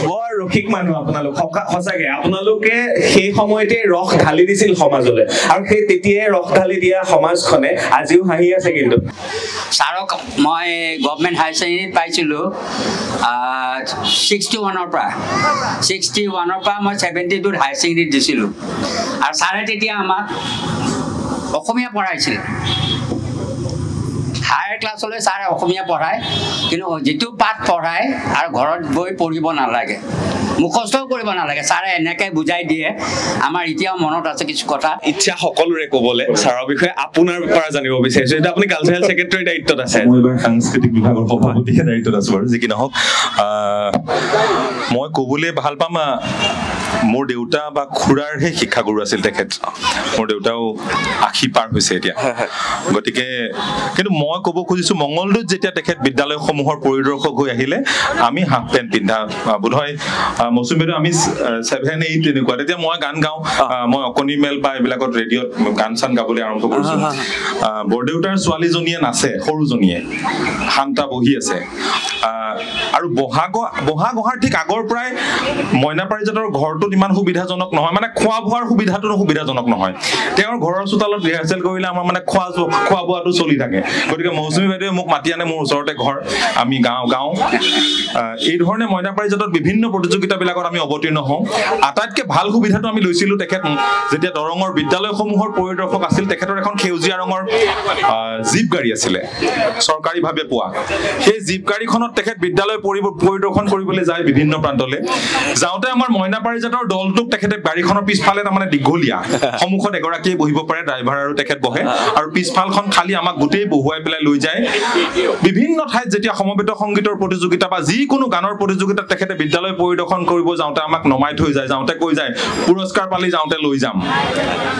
বৰ ৰসিক মানুহ আপোনালোক সঁচাকে আপোনালোকে সেই সময়তে ৰস ঢালি দিছিল সমাজলৈ আৰু সেই তেতিয়াই ৰস ঢালি দিয়া সমাজখনে আজিও হাঁহি আছে কিন্তু ছাৰক মই গভৰ্ণমেণ্ট হায়াৰ ছেকেণ্ডেৰীত পাইছিলোঁ 61ৰ পৰা মই 72ত হায়াৰ ছেকেণ্ডেৰীত দিছিলোঁ আৰু ছাৰে তেতিয়া আমাক অসমীয়া পঢ়াইছিল হায়াৰ ক্লাছলৈ ছাৰে অসমীয়া পঢ়ায় কিন্তু যিটো পাঠ পঢ়ায় আৰু ঘৰত গৈ পঢ়িব নালাগে মুখস্থও কৰিব নালাগে ছাৰে এনেকৈ বুজাই দিয়ে আমাৰ এতিয়াও মনত আছে কিছু কথা ইচ্ছা সকলোৰে ক'বলৈ ছাৰৰ বিষয়ে আপোনাৰ পৰা জানিব বিচাৰিছোঁ এতিয়া আপুনি কালচাৰেল ছেক্ৰেটাৰীৰ দায়িত্বত আছে মই এইবাৰ সাংস্কৃতিক বিভাগৰ সভাপতিৰ দায়িত্বত আছোঁ বাৰু যি কি নহওক মই ক'বলৈ ভাল পাম মোৰ দেউতা বা খুৰাৰহে শিক্ষাগুৰু আছিল তেখেত মোৰ দেউতাও 80 পাৰ হৈছে এতিয়া গতিকে কিন্তু মই ক'ব খুজিছোঁ মঙলদৈত যেতিয়া তেখেত বিদ্যালয়সমূহৰ পৰিদৰ্শক হৈ আহিলে আমি হাফ পেণ্ট পিন্ধা বোধহয় মৌচুমী বাইদেউ আমি 7-8 তেনেকুৱা তেতিয়া মই গান গাওঁ মই অকণি মেল বা এইবিলাকত ৰেডিঅ'ত গান চান গাবলৈ আৰম্ভ কৰিছোঁ বৰদেউতাৰ ছোৱালীজনীয়ে নাচে সৰুজনীয়ে শান্তা বহি আছে আৰু বহাগ অহাৰ ঠিক আগৰ পৰাই মইনা পাৰিজাতৰ ঘৰটোত ইমান সুবিধাজনক নহয় মানে খোৱা বোৱাৰ সুবিধাটো সুবিধাজনক নহয় তেওঁৰ ঘৰৰ চোতালত ৰিহাৰ্চেল কৰিলে আমাৰ মানে খোৱা বোৱাটো চলি থাকে গতিকে মৌচুমী বাইদেৱে মোক মাতি আনে মোৰ ওচৰতে ঘৰ আমি গাওঁ এই ধৰণে মইনা পাৰিজাতত বিভিন্ন প্ৰতিযোগিতাবিলাকত আমি অৱতীৰ্ণ হওঁ আটাইতকৈ ভাল সুবিধাটো আমি লৈছিলোঁ তেখেত যেতিয়া দৰঙৰ বিদ্যালয়সমূহৰ পৰিদৰ্শক আছিল তেখেতৰ এখন সেউজীয়া ৰঙৰ জীপ গাড়ী আছিলে চৰকাৰীভাৱে পোৱা সেই জীপ গাড়ীখনত তেখেত বিদ্যালয় পৰিদৰ্শন কৰিবলৈ যায় বিভিন্ন প্ৰান্তলৈ যাওঁতে আমাৰ মইনা পাৰিজাতৰ দলটোক তেখেতে গাড়ীখনৰ পিছফালে তাৰমানে দীঘলীয়া সন্মুখত এগৰাকীয়ে বহিব পাৰে ড্ৰাইভাৰ আৰু তেখেত বহে আৰু পিছফালখন খালি আমাক গোটেই বহুৱাই পেলাই লৈ যায় বিভিন্ন ঠাইত যেতিয়া সমবেত সংগীতৰ প্ৰতিযোগিতা বা যিকোনো গানৰ প্ৰতিযোগিতাত তেখেতে বিদ্যালয় পৰিদৰ্শন কৰিব যাওঁতে আমাক নমাই থৈ যায় যাওঁতে কৈ যায় পুৰস্কাৰ পালি যাওঁতে লৈ যাম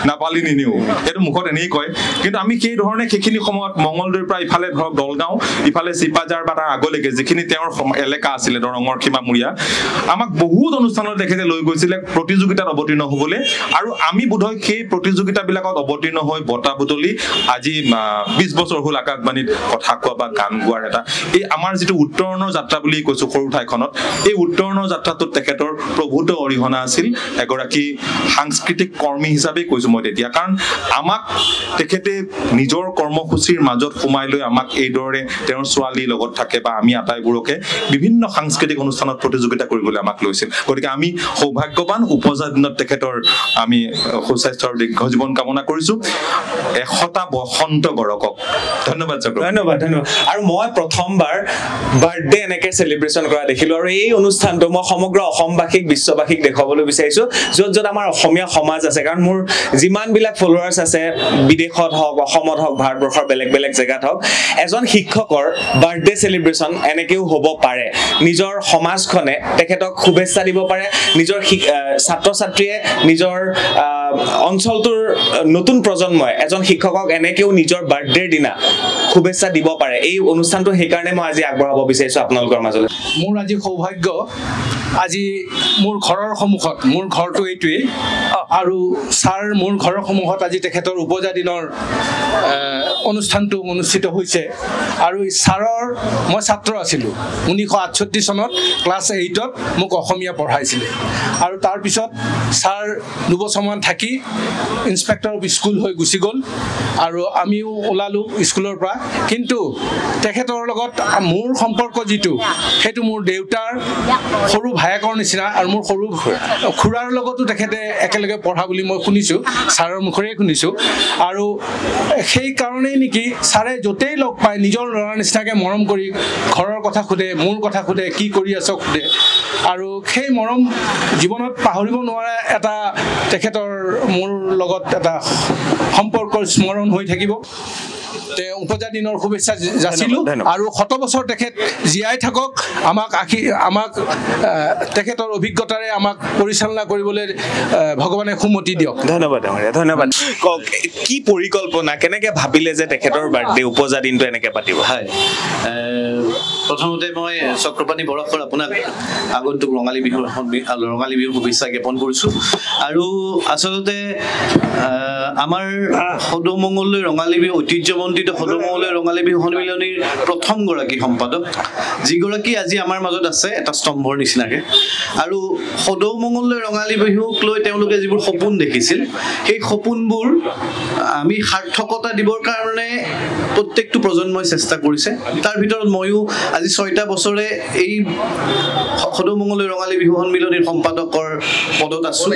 নাপালি নিনিও সেইটো মুখত এনেই কয় কিন্তু আমি সেই ধৰণে সেইখিনি সময়ত মঙলদৈৰ পৰা ইফালে ধৰক দলগাঁও ইফালে চিপাজাৰ বা তাৰ আগলৈকে যিখিনি তেওঁৰ এলেকা আছিলে দৰঙৰ সীমামূৰীয়া আমাক বহুত অনুষ্ঠানত তেখেতে লৈ গৈছিলে প্ৰতিযোগিতাত অৱতীৰ্ণ হ'বলৈ আৰু আমি বোধহয় সেই প্ৰতিযোগিতাবিলাকত অৱতীৰ্ণ হৈ বঁটা বুটলি আজি 20 বছৰ হ'ল আকাশবাণীত কথা কোৱা বা গান গোৱাৰ এটা এই আমাৰ যিটো উত্তৰণৰ যাত্ৰা বুলি কৈছোঁ সৰু ঠাইখনত এই উত্তৰণৰ যাত্ৰাটোত তেখেতৰ প্ৰভূত অৰিহণা আছিল এগৰাকী সাংস্কৃতিক কৰ্মী হিচাপে কৈছোঁ মই তেতিয়া কাৰণ আমাক তেখেতে নিজৰ কৰ্মসূচীৰ মাজত সোমাই লৈ আমাক এইদৰে তেওঁৰ ছোৱালীৰ লগত থাকে বা আমি আটাইবোৰকে বিভিন্ন সাংস্কৃতিক অনুষ্ঠানত প্ৰতিযোগিতা কৰিবলৈ আমাক লৈছিল গতিকে আমি সৌভাগ্য সৌভাগ্যৱান উপজা দিনত তেখেতৰ আমি সুস্বাস্থ্য আৰু দীৰ্ঘ জীৱন কামনা কৰিছোঁ 100টা বসন্ত গৰকক ধন্যবাদ ধন্যবাদ আৰু মই প্ৰথমবাৰ বাৰ্থডে এনেকে সেলিব্ৰেশন কৰা দেখিলো আৰু এই অনুষ্ঠানটো মই সমগ্ৰ অসমবাসীক বিশ্ববাসীক দেখাবলৈ বিচাৰিছো য'ত আমাৰ অসমীয়া সমাজ আছে কাৰণ মোৰ যিমান বিলাক ফলোৱাৰ্স আছে বিদেশত হওক অসমত হওক ভাৰতবৰ্ষৰ বেলেগ বেলেগ জেগাত হওক এজন শিক্ষকৰ বাৰ্থডে সেলিব্ৰেশন এনেকেও হ'ব পাৰে নিজৰ সমাজখনে তেখেতক শুভেচ্ছা দিব পাৰে নিজৰ ছাত্ৰ ছাত্ৰীয়ে নিজৰ অঞ্চলটোৰ নতুন প্ৰজন্মই এজন শিক্ষকক এনেকেও নিজৰ বাৰ্থডেৰ দিনা শুভেচ্ছা দিব পাৰে এই অনুষ্ঠানটো সেইকাৰণে মই আজি আগবঢ়াব বিচাৰিছো আপোনালোকৰ মাজলৈ মোৰ আজি সৌভাগ্য আজি মোৰ ঘৰৰ সন্মুখত মোৰ ঘৰটো এইটোৱেই আৰু ছাৰ মোৰ ঘৰৰ সন্মুখত আজি তেখেতৰ উপজা দিনৰ অনুষ্ঠানটো অনুষ্ঠিত হৈছে আৰু ছাৰৰ মই ছাত্ৰ আছিলোঁ 1968 চনত ক্লাছ 8ত মোক অসমীয়া পঢ়াইছিলে আৰু তাৰপিছত ছাৰ দুবছৰমান থাকি ইন্সপেক্টৰ অফ স্কুল হৈ গুচি গ'ল আৰু আমিও ওলালোঁ স্কুলৰ পৰা কিন্তু তেখেতৰ লগত মোৰ সম্পৰ্ক যিটো সেইটো মোৰ দেউতাৰ সৰু ভায়েকৰ নিচিনা আৰু মোৰ সৰু খুৰাৰ লগতো তেখেতে একেলগে পঢ়া বুলি মই শুনিছোঁ ছাৰৰ মুখেৰে শুনিছোঁ আৰু সেই কাৰণেই নেকি ছাৰে য'তেই লগ পায় নিজৰ ল'ৰাৰ নিচিনাকৈ মৰম কৰি ঘৰৰ কথা সোধে মোৰ কথা সোধে কি কৰি আছ সোধে আৰু সেই মৰম জীৱনত পাহৰিব নোৱাৰা এটা তেখেতৰ মোৰ লগত এটা সম্পৰ্কৰ স্মৰণ হৈ থাকিব উপজা দিনৰ শুভেচ্ছা যাচিলোঁ আৰু 100 বছৰ তেখেত জীয়াই থাকক আমাক তেখেতৰ অভিজ্ঞতাৰে আমাক পৰিচালনা কৰিবলৈ ভগৱানে সুমতি দিয়ক ধন্যবাদ কি পৰিকল্পনা কেনেকৈ ভাবিলে যে তেখেতৰ বাৰ্থডে উপজা দিনটো এনেকৈ পাতিব হয় প্ৰথমতে মই চক্ৰপাণী বৰকৰ আপোনাক আগন্তুক ৰঙালী বিহুৰ শুভেচ্ছা জ্ঞাপন কৰিছোঁ আৰু আচলতে আমাৰ সদৌমঙ্গললৈ ৰঙালী বিহু ঐতিহ্যমণ্ডিত সদৌমঙ্গললৈ ৰঙালী বিহু সন্মিলনীৰ প্ৰথমগৰাকী সম্পাদক যিগৰাকী আজি আমাৰ মাজত আছে এটা স্তম্ভৰ নিচিনাকৈ আৰু সদৌমঙ্গললৈ ৰঙালী বিহুক লৈ তেওঁলোকে যিবোৰ সপোন দেখিছিল সেই সপোনবোৰ আমি সাৰ্থকতা দিবৰ কাৰণে প্ৰত্যেকটো প্ৰজন্মই চেষ্টা কৰিছে তাৰ ভিতৰত ময়ো আজি 6টা বছৰে এই সদৌমঙ্গললৈ ৰঙালী বিহু সন্মিলনীৰ সম্পাদকৰ পদত আছোঁ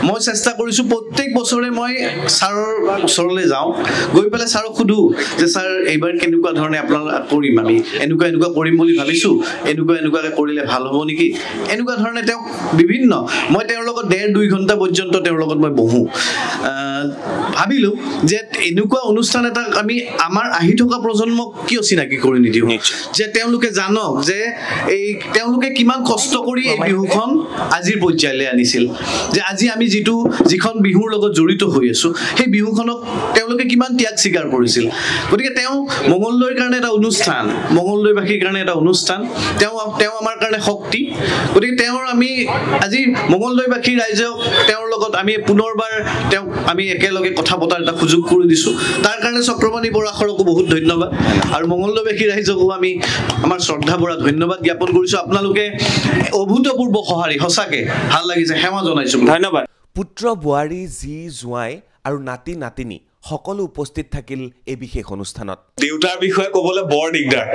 মই চেষ্টা কৰিছোঁ প্ৰত্যেক বছৰে মই ছাৰৰ ওচৰলৈ যাওঁ গৈ পেলাই ছাৰক সোধোঁ যে ছাৰ এইবাৰ কেনেকুৱা ধৰণে আপোনালোক কৰিম আমি এনেকুৱা কৰিম বুলি ভাবিছোঁ এনেকুৱাকৈ কৰিলে ভাল হ'ব নেকি এনেকুৱা ধৰণে তেওঁক বিভিন্ন মই তেওঁৰ লগত 1.5-2 ঘণ্টা পৰ্যন্ত তেওঁৰ লগত মই বহোঁ ভাবিলোঁ যে এনেকুৱা অনুষ্ঠান এটা আমি আমাৰ আহি থকা প্ৰজন্মক কিয় চিনাকি কৰি নিদিওঁ যে তেওঁলোকে জানক যে এই তেওঁলোকে কিমান কষ্ট কৰি এই বিহুখন আজিৰ পৰ্যায়লৈ আনিছিল যে আজি আমি যিখন বিহুৰ লগত জড়িত হৈ আছোঁ সেই বিহুখনক তেওঁলোকে কিমান ত্যাগ স্বীকাৰ কৰিছিল গতিকে তেওঁ মঙ্গলদৈৰ কাৰণে এটা অনুষ্ঠান মঙ্গলদৈবাসীৰ কাৰণে এটা অনুষ্ঠান তেওঁ আমাৰ কাৰণে শক্তি গতিকে তেওঁৰ আমি আজি মঙ্গলদৈবাসী ৰাইজক তেওঁৰ লগত আমি পুনৰবাৰ আমি একেলগে কথা পতাৰ এটা সুযোগ কৰি দিছোঁ তাৰ কাৰণে চক্ৰপাণী বৰাকৰকো বহুত ধন্যবাদ আৰু মঙ্গলদৈবাসী ৰাইজকো আমি আমাৰ শ্ৰদ্ধা ভৰা ধন্যবাদ জ্ঞাপন কৰিছোঁ আপোনালোকে অভূতপূৰ্ব সঁহাৰি সঁচাকৈ ভাল লাগিছে সেৱা জনাইছোঁ ধন্যবাদ পুত্ৰ বোৱাৰী জী জোঁৱাই আৰু নাতি নাতিনী সকলো উপস্থিত থাকিল এই বিশেষ অনুষ্ঠানত দেউতাৰ বিষয়ে ক'বলৈ বৰ দিগদাৰ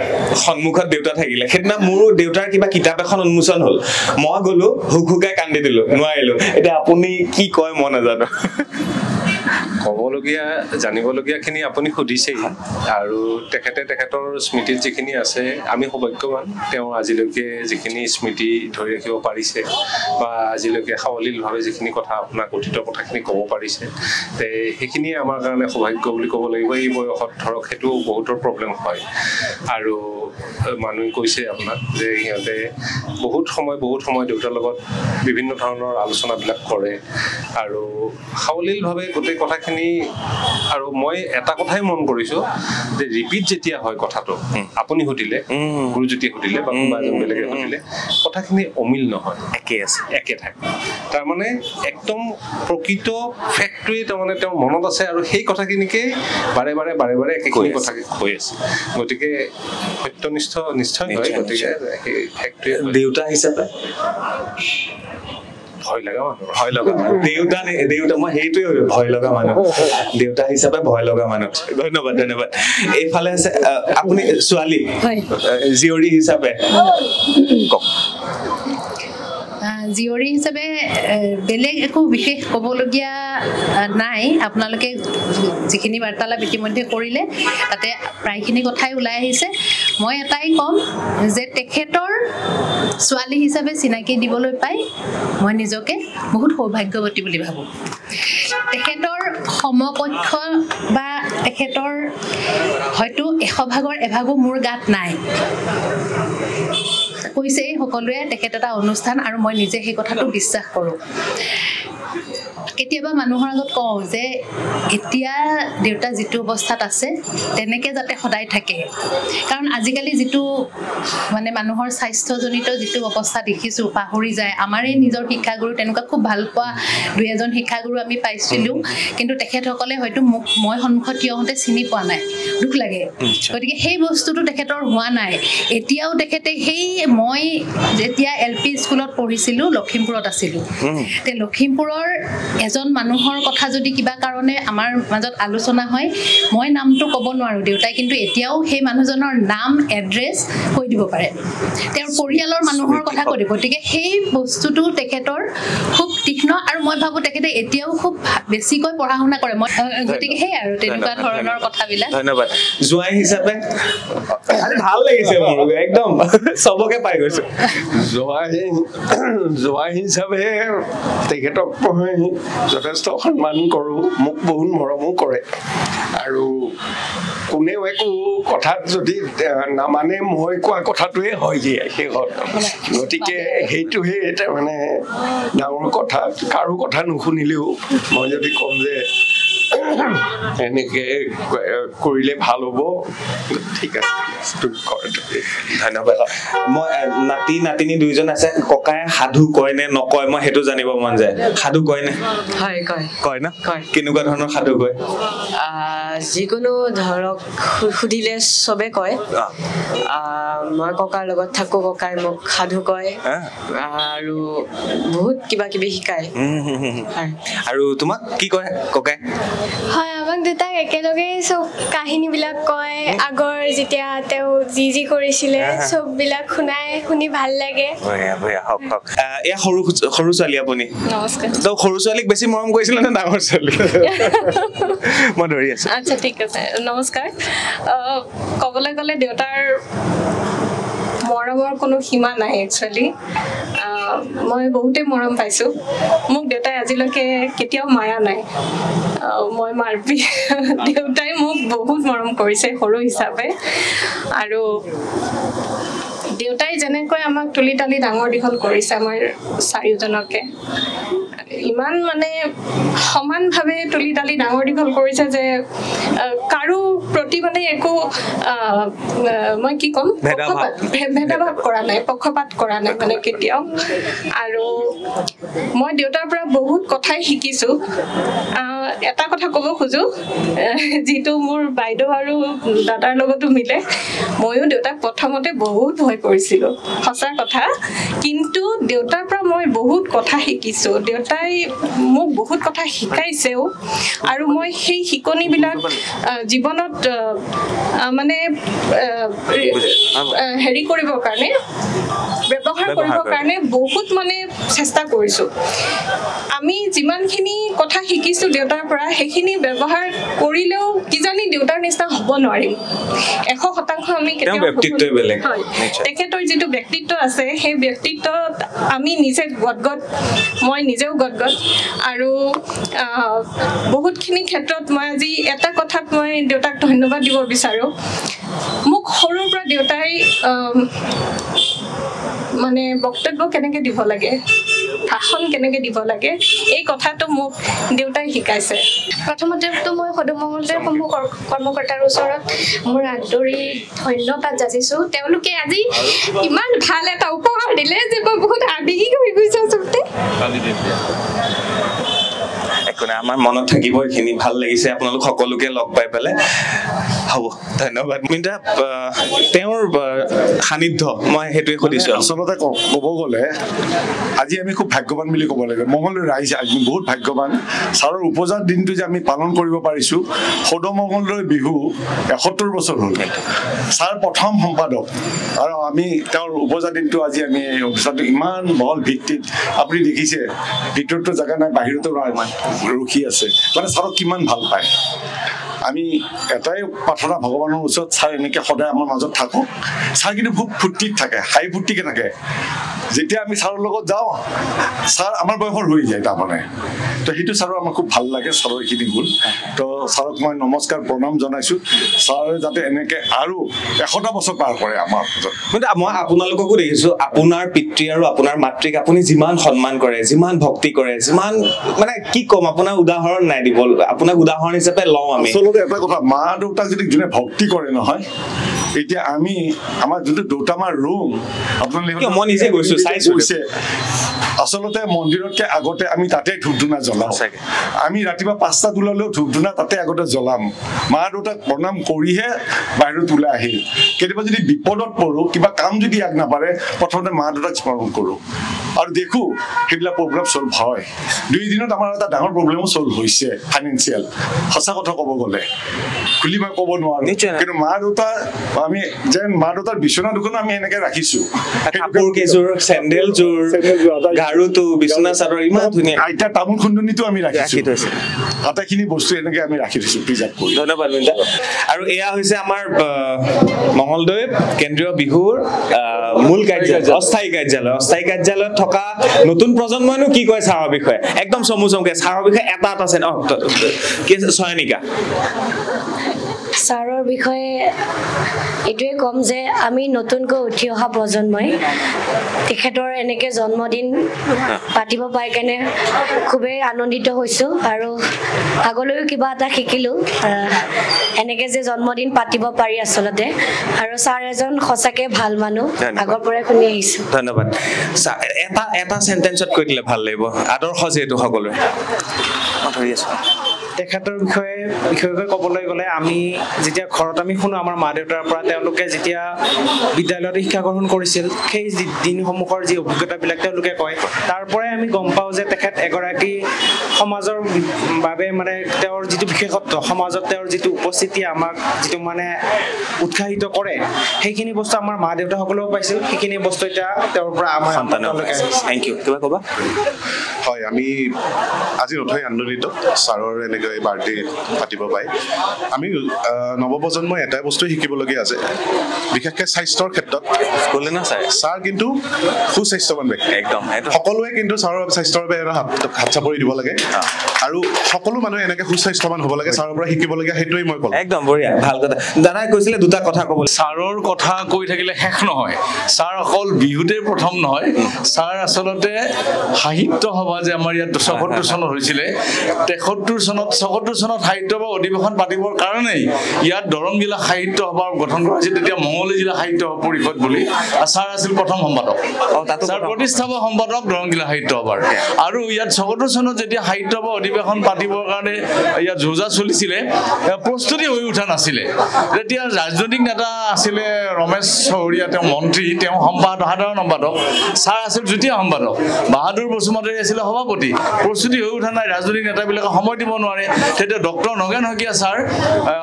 সন্মুখত দেউতা থাকিলে সেইদিনা মোৰ দেউতাৰ কিবা কিতাপ এখন উন্মোচন হ'ল মই গ'লো হুকহুকাই কান্দি দিলোঁ নোৱাৰিলোঁ এতিয়া আপুনি কি কয় মই নাজানো ক'বলগীয়া জানিবলগীয়াখিনি আপুনি সুধিছেই আৰু তেখেতৰ স্মৃতিত যিখিনি আছে আমি সৌভাগ্যৱান তেওঁ আজিলৈকে যিখিনি স্মৃতি ধৰি ৰাখিব পাৰিছে বা আজিলৈকে সাৱলীলভাৱে যিখিনি কথা আপোনাক অতীতৰ কথাখিনি ক'ব পাৰিছে তে সেইখিনিয়ে আমাৰ কাৰণে সৌভাগ্য বুলি ক'ব লাগিব এই বয়সত ধৰক সেইটো বহুতৰ প্ৰব্লেম হয় আৰু মানুহে কৈছে আপোনাক যে সিহঁতে বহুত সময় দেউতাৰ লগত বিভিন্ন ধৰণৰ আলোচনাবিলাক কৰে আৰু সাৱলীলভাৱে গোটেই কথাখিনি আৰু মই এটা কথাই মন কৰিছোঁ যে ৰিপিট যেতিয়া হয় কথাটো আপুনি সুধিলে গুৰুজ্যোতি সুধিলে বা কোনোবা এজন বেলেগে সুধিলে কথাখিনি অমিল নহয় একে থাকে তাৰমানে একদম প্ৰকৃত ফেক্টৰী তাৰমানে তেওঁৰ মনত আছে আৰু সেই কথাখিনিকে বাৰে বাৰে একেখিনি কথা হৈ আছে গতিকে সত্যনিষ্ঠ নিশ্চয় হয় গতিকে সেই ফেক্টৰী দেউতা হিচাপে ভয় লগা দেউতা মই সেইটোৱে ভয় লগা মানুহ দেউতা হিচাপে ভয় লগা মানুহ ধন্যবাদ এইফালে আছে আপুনি ছোৱালী জীয়ৰী হিচাপে কওক জীয়ৰী হিচাপে বেলেগ একো বিশেষ ক'বলগীয়া নাই আপোনালোকে যিখিনি বাৰ্তালাপ ইতিমধ্যে কৰিলে তাতে প্ৰায়খিনি কথাই ওলাই আহিছে মই এটাই ক'ম যে তেখেতৰ ছোৱালী হিচাপে চিনাকি দিবলৈ পাই মই নিজকে বহুত সৌভাগ্যৱতী বুলি ভাবোঁ তেখেতৰ সমপক্ষ বা তেখেতৰ হয়তো 100 এভাগো মোৰ গাত নাই কৈছে সকলোৱে তেখেত এটা অনুষ্ঠান আৰু মই নিজে সেই কথাটো বিশ্বাস কৰোঁ কেতিয়াবা মানুহৰ আগত কওঁ যে এতিয়া দেউতা যিটো অৱস্থাত আছে তেনেকৈ যাতে সদায় থাকে কাৰণ আজিকালি যিটো মানে মানুহৰ স্বাস্থ্যজনিত যিটো অৱস্থা দেখিছোঁ পাহৰি যায় আমাৰে নিজৰ শিক্ষাগুৰু তেনেকুৱা খুব ভাল পোৱা 2-এজন শিক্ষাগুৰু আমি পাইছিলোঁ কিন্তু তেখেতসকলে হয়তো মোক মই সন্মুখত থিয় হওঁতে চিনি পোৱা নাই দুখ লাগে গতিকে সেই বস্তুটো তেখেতৰ হোৱা নাই এতিয়াও তেখেতে সেই মই যেতিয়া LP স্কুলত পঢ়িছিলোঁ লখিমপুৰত আছিলোঁ তে লখিমপুৰৰ এজন মানুহৰ কথা যদি কিবা কাৰণে আমাৰ মাজত আলোচনা হয় মই নামটো ক'ব নোৱাৰোঁ দেউতাই কিন্তু এতিয়াও সেই মানুহজনৰ নাম এড্ৰেছ কৈ দিব পাৰে তেওঁৰ পৰিয়ালৰ মানুহৰ কথা কৈ দিব গতিকে সেই বস্তুটো তেখেতৰ খুব তীক্ষ্ণ আৰু মই ভাবোঁ তেখেতে এতিয়াও খুব বেছিকৈ পঢ়া শুনা কৰে মই গতিকে সেই আৰু তেনেকুৱা ধৰণৰ কথাবিলাক ধন্যবাদ জোৱাই হিচাপে ভাল লাগিছে মোৰ একদম চবকে পাই গৈছো জোৱাই হিচাপে তেখেতক মই যথেষ্ট সন্মান কৰোঁ মোক বহুত মৰমো কৰে আৰু কোনেও একো কথাত যদি নামানে মই কোৱা কথাটোৱে হয় যে শেষত গতিকে সেইটোহে তাৰমানে ডাঙৰ কথা কাৰো কথা নুশুনিলেও মই যদি ক'ম যে এনেকে কৰিলে ভাল হ'ব ঠিক আছে ধন্যবাদ মই নাতি নাতিনী দুইজন আছে ককাই সাধু কয় নে নকয় মই সেইটো জানিব মন যায় সাধু কয় নে হয় কয় কয় না কেনেকুৱা ধৰণৰ সাধু কয় যিকোনো ধৰক সুধিলে চবে কয় মই ককাৰ লগত থাকোঁ ককাই মোক সাধু কয় আৰু বহুত কিবা কিবি শিকায় আৰু তোমাক কি কয় ককাই হয় আমাক দুটাক একেলগে চব কাহিনীবিলাক কয় আগৰ যেতিয়া তেওঁ যি কৰিছিলে চববিলাক শুনি ভাল লাগে এয়া সৰু ছোৱালী আপুনি নমস্কাৰ তো সৰু ছোৱালীক বেছি মৰম কৰিছিলে নে ডাঙৰ ছোৱালী মই ধৰি আছো আচ্ছা ঠিক আছে নমস্কাৰ ক'বলৈ গ'লে দেউতাৰ মৰমৰ কোনো সীমা নাই একচুৱেলি মই বহুতেই মৰম পাইছোঁ মোক দেউতাই আজিলৈকে কেতিয়াও মাৰা নাই মই মাৰবি দেউতাই মোক বহুত মৰম কৰিছে সৰু হিচাপে আৰু দেউতাই যেনেকৈ আমাক তুলি তালি ডাঙৰ দীঘল কৰিছে আমাৰ চাৰিওজনকে ইমান মানে সমানভাৱে তুলি তালি ডাঙৰ দীঘল কৰিছে যে কাৰো প্ৰতি মানে একো মই কি ক'ম ভেদাভাৱ কৰা নাই পক্ষপাত কৰা নাই মানে কেতিয়াও আৰু মই দেউতাৰ পৰা বহুত কথাই শিকিছোঁ এটা কথা ক'ব খোজোঁ যিটো মোৰ বাইদেউ আৰু দাদাৰ লগতো মিলে ময়ো দেউতাক প্ৰথমতে বহুত ভয় কৰিছিলোঁ সঁচা কথা কিন্তু দেউতাৰ পৰা মই বহুত কথা শিকিছোঁ দেউতাই মোক বহুত কথা শিকাইছেও আৰু মই সেই শিকনিবিলাক জীৱনত মানে হেৰি কৰিবৰ কাৰণে ব্যৱহাৰ কৰিবৰ কাৰণে বহুত মানে চেষ্টা কৰিছোঁ আমি যিমানখিনি কথা শিকিছোঁ দেউতাৰ পৰা সেইখিনি ব্যৱহাৰ কৰিলেও কিজানি দেউতাৰ নিচিনা হ'ব নোৱাৰিম 100% আমি কেতিয়াও তেখেতৰ যিটো ব্যক্তিত্ব আছে সেই ব্যক্তিত্বত আমি নিজে গদগদ মই নিজেও গদগদ আৰু বহুতখিনি ক্ষেত্ৰত মই আজি এটা কথাত মই দেউতাক ধন্যবাদ দিব বিচাৰোঁ মোক সৰুৰ পৰা দেউতাই মানে বক্তব্য কেনেকৈ দিব লাগে ভাষণ কেনেকৈ দিব লাগে এই কথাটো মোক দেউতাই শিকাইছে প্ৰথমতেতো মই সদৌ মংগলদৈৰ সমূহ কৰ্মকৰ্তাৰ ওচৰত মোৰ আদৰি ধন্যবাদ যাচিছোঁ তেওঁলোকে আজি ইমান ভাল এটা উপহাৰ দিলে যে মই বহুত আৱেগিক হৈ গৈছোঁ আচলতে একো নাই আমাৰ মনত থাকিব এইখিনি ভাল লাগিছে আপোনালোক সকলোকে লগ পাই পেলাই হ'ব ধন্যবাদ মিন্টা তেওঁৰ সান্নিধ্য মই সেইটোৱে সুধিছোঁ আচলতে ক'ব গ'লে আজি আমি খুব ভাগ্যৱান বুলি ক'ব লাগে মঙলদৈ ৰাইজ আজি বহুত ভাগ্যৱান ছাৰৰ উপজাৰ দিনটো যে আমি পালন কৰিব পাৰিছোঁ সদৌ মঙলদৈ বিহু ৭১ বছৰ হ'ল ছাৰ প্ৰথম সম্পাদক আৰু আমি তেওঁৰ উপজাৰ দিনটো আজি আমি এই অনুষ্ঠানটো ইমান বহল ভিত্তিত আপুনি দেখিছে ভিতৰতো জেগা নাই বাহিৰতো ৰখি আছে মানে ছাৰক কিমান ভাল পায় আমি এটাই প্ৰাৰ্থনা ভগৱানৰ ওচৰত ছাৰ এনেকৈ সদায় আমাৰ মাজত থাকক ছাৰ কিন্তু খুব ফূৰ্তিত থাকে হাই ফূৰ্তিকে থাকে যেতিয়া আমি ছাৰৰ লগত যাওঁ ছাৰ আমাৰ বয়সৰ হৈ যায় তাৰমানে তো সেইটো ছাৰৰ আমাৰ খুব ভাল লাগে ছাৰৰ এইখিনি গুণ তো ছাৰক মই নমস্কাৰ প্ৰণাম জনাইছোঁ ছাৰে যাতে এনেকৈ আৰু ১০০টা বছৰ পাৰ কৰে আমাৰ কিন্তু মই আপোনালোককো দেখিছোঁ আপোনাৰ পিতৃ আৰু আপোনাৰ মাতৃক আপুনি যিমান সন্মান কৰে যিমান ভক্তি কৰে যিমান মানে কি ক'ম আপোনাৰ উদাহৰণ নাই দিব আপোনাক উদাহৰণ হিচাপে লওঁ আমি আচলতে এটা কথা মা দেউতাক যদি যোনে ভক্তি কৰে নহয় এতিয়া আমি আমাৰ যোনটো দেউতামাৰ ৰুম আপোনালোকে মই নিজে গৈছোঁ চাইছোঁ আচলতে মন্দিৰতকৈ আগতে আমি তাতে ধূপ ধূনা জ্বলাওঁ আমি ৰাতিপুৱা ৫টাত ওলালেও ধূপ ধূনা তাতে আগতে জ্বলাম মা দেউতাক প্ৰণাম কৰিহে বাহিৰত ওলাই আহিল কেতিয়াবা যদি বিপদত পৰোঁ কিবা কাম যদি আগ নাপাৰে প্ৰথমতে মা দেউতাক স্মৰণ কৰোঁ আৰু দেখোঁ সেইবিলাক প্ৰব্লেম ছল্ভ হয় ২ দিনত আমাৰ এটা ডাঙৰ প্ৰব্লেমো ছল্ভ হৈছে ফাইনেন্সিয়েল সঁচা কথা ক'ব গ'লে খুলি মই ক'ব নোৱাৰোঁ কিন্তু মা দেউতা আমি যেন মা দেউতাৰ বিচনা দুখন আমি এনেকৈ ৰাখিছোঁ কাপোৰ কেইযোৰ চেণ্ডেলযোৰ গাৰুটো বিচনা চাদৰ ইমান ধুনীয়া আইতা তামোল খুন্দনিটো আমি ৰাখি থৈছোঁ আটাইখিনি বস্তু এনেকৈ আমি ৰাখি থৈছোঁ প্ৰিজাৰ্ভ কৰি ধন্যবাদ মিন্টা আৰু এয়া হৈছে আমাৰ মঙলদৈ কেন্দ্ৰীয় বিহুৰ মূল কাৰ্যালয় অস্থায়ী কাৰ্যালয়ত থকা নতুন প্ৰজন্মইনো কি কয় ছাৰৰ বিষয়ে একদম চমুচমকে ছাৰৰ বিষয়ে এটা আছে ন কি চয়নিকা ছাৰৰ বিষয়ে এইটোৱে ক'ম যে আমি নতুনকৈ উঠি অহা প্ৰজন্মই তেখেতৰ এনেকৈ জন্মদিন পাতিব পাই কেনে খুবেই আনন্দিত হৈছোঁ আৰু আগলৈও কিবা এটা শিকিলোঁ এনেকৈ যে জন্মদিন পাতিব পাৰি আচলতে আৰু ছাৰ এজন সঁচাকৈ ভাল মানুহ আগৰ পৰাই শুনি আহিছোঁ ধন্যবাদ এটা চেণ্টেন্সত কৈ দিলে ভাল লাগিব আদৰ্শ যিহেতু সকলোৰে ধৰি আছোঁ তেখেতৰ বিষয়ে ক'বলৈ গ'লে আমি যেতিয়া ঘৰত আমি শুনো আমাৰ মা দেউতাৰ পৰা তেওঁলোকে যেতিয়া বিদ্যালয়ত শিক্ষা গ্ৰহণ কৰিছিল সেই দিনসমূহৰ যি অভিজ্ঞতাবিলাক তেওঁলোকে কয় তাৰ পৰাই আমি গম পাওঁ যে তেখেত এগৰাকী সমাজৰ বাবে মানে তেওঁৰ যিটো বিশেষত্ব সমাজত তেওঁৰ যিটো উপস্থিতি আমাক যিটো মানে উৎসাহিত কৰে সেইখিনি বস্তু আমাৰ মা দেউতাসকলেও পাইছিল সেইখিনি বস্তু এতিয়া তেওঁৰ পৰা আমাৰ সন্তানলৈকে থেংক ইউ কিবা ক'বা হয় আমি আজি নথৈ আনন্দিত ছাৰৰ এনেকৈ বাৰ্থডে পাতিব পাই আমি নৱপ্ৰজন্মই এটাই বস্তু শিকিবলগীয়া আছে বিশেষকৈ স্বাস্থ্যৰ ক্ষেত্ৰত ক'লে না ছাৰ কিন্তু সুস্বাস্থ্যৱান ব্যক্তি একদম সকলোৱে কিন্তু ছাৰৰ স্বাস্থ্যৰ বাবে এটা হাত চাপৰি দিব লাগে আৰু সকলো মানুহে এনেকৈ সুস্বাস্থ্যৱান হ'ব লাগে ছাৰৰ পৰা শিকিবলগীয়া সেইটোৱেই মই ক'লোঁ একদম বঢ়িয়া ভাল কথা দাদাই কৈছিলে দুটা কথা ক'ব ছাৰৰ কথা কৈ থাকিলে শেষ নহয় ছাৰ অকল বিহুতেই প্ৰথম নহয় ছাৰ আচলতে সাহিত্য সভা যে আমাৰ ইয়াত ৭৪ চনত হৈছিলে ৭৩ চনত সাহিত্য সভা অধিৱেশন পাতিবৰ কাৰণেই ইয়াত দৰং জিলা সাহিত্য সভা গঠন কৰা হৈছিল তেতিয়া মঙলদৈ জিলা সাহিত্য পৰিষদ বুলি ছাৰ আছিল প্ৰথম সম্পাদক ছাৰ প্ৰতিষ্ঠাপক সম্পাদক দৰং জিলা সাহিত্য সভাৰ আৰু ইয়াত ৭৪ চনত যেতিয়া সাহিত্য সভা অধিৱেশন পাতিবৰ কাৰণে ইয়াত যোজা চলিছিলে প্ৰস্তুতি হৈ উঠা নাছিলে তেতিয়া ৰাজনৈতিক নেতা আছিলে ৰমেশ চৌৰীয়া তেওঁ মন্ত্ৰী তেওঁ সাধাৰণ সম্পাদক ছাৰ আছিল যুটীয়া সম্পাদক বাহাদুৰ বসুমতাৰী আছিলে সভাপতি প্ৰস্তুতি হৈ উঠা নাই ৰাজনৈতিক নেতাবিলাকে সময় দিব নোৱাৰে তেতিয়া ডক্টৰ নগেন শইকীয়া ছাৰ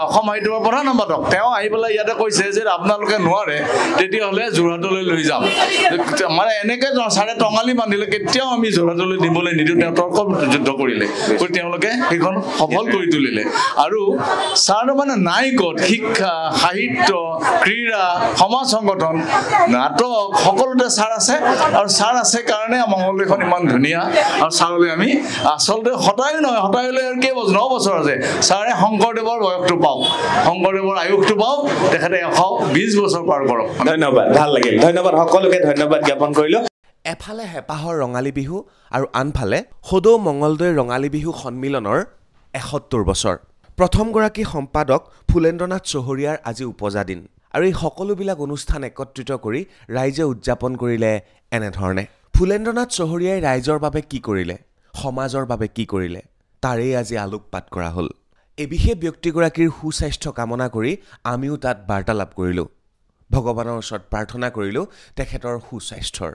অসম সাহিত্য সভাৰ প্ৰধান সম্পাদক তেওঁ আহি পেলাই ইয়াতে কৈছে যে আপোনালোকে নোৱাৰে তেতিয়াহ'লে যোৰহাটলৈ লৈ যাম মানে এনেকৈ ছাৰে টঙালি বান্ধিলে কেতিয়াও আমি যোৰহাটলৈ নিবলৈ নিদিওঁ তেওঁ তৰ্ক যুদ্ধ কৰিলে তেওঁলোকে সেইখন সফল কৰি তুলিলে আৰু ছাৰ মানে নায়কত শিক্ষা সাহিত্য ক্ৰীড়া সমাজ সংগঠন নাটক সকলোতে ছাৰ আছে আৰু ছাৰ আছে কাৰণে মঙলদৈখন ইমান ধুনীয়া আৰু ছাৰলৈ আমি আচলতে সদায় নহয় সদায়লৈ আৰু 9 বছৰ আছে ছাৰে শংকৰদেৱৰ বয়সটো পাওক শংকৰদেৱৰ আয়ুসটো পাওক তেখেতে 120 বছৰ পাৰ কৰক ধন্যবাদ ভাল লাগিল ধন্যবাদ সকলোকে ধন্যবাদ জ্ঞাপন কৰিলোঁ এফালে হেঁপাহৰ ৰঙালী বিহু আৰু আনফালে সদৌ মঙলদৈ ৰঙালী বিহু সন্মিলনৰ ৭১ বছৰ প্ৰথমগৰাকী সম্পাদক ফুলেন্দ্ৰনাথ চহৰীয়াৰ আজি উপজা দিন আৰু এই সকলোবিলাক অনুষ্ঠান একত্ৰিত কৰি ৰাইজে উদযাপন কৰিলে এনেধৰণে ফুলেন্দ্ৰনাথ চহৰীয়াই ৰাইজৰ বাবে কি কৰিলে সমাজৰ বাবে কি কৰিলে তাৰেই আজি আলোকপাত কৰা হ'ল এই বিশেষ ব্যক্তিগৰাকীৰ সুস্বাস্থ্য কামনা কৰি আমিও তাত বাৰ্তালাপ কৰিলোঁ ভগৱানৰ ওচৰত প্ৰাৰ্থনা কৰিলোঁ তেখেতৰ সুস্বাস্থ্যৰ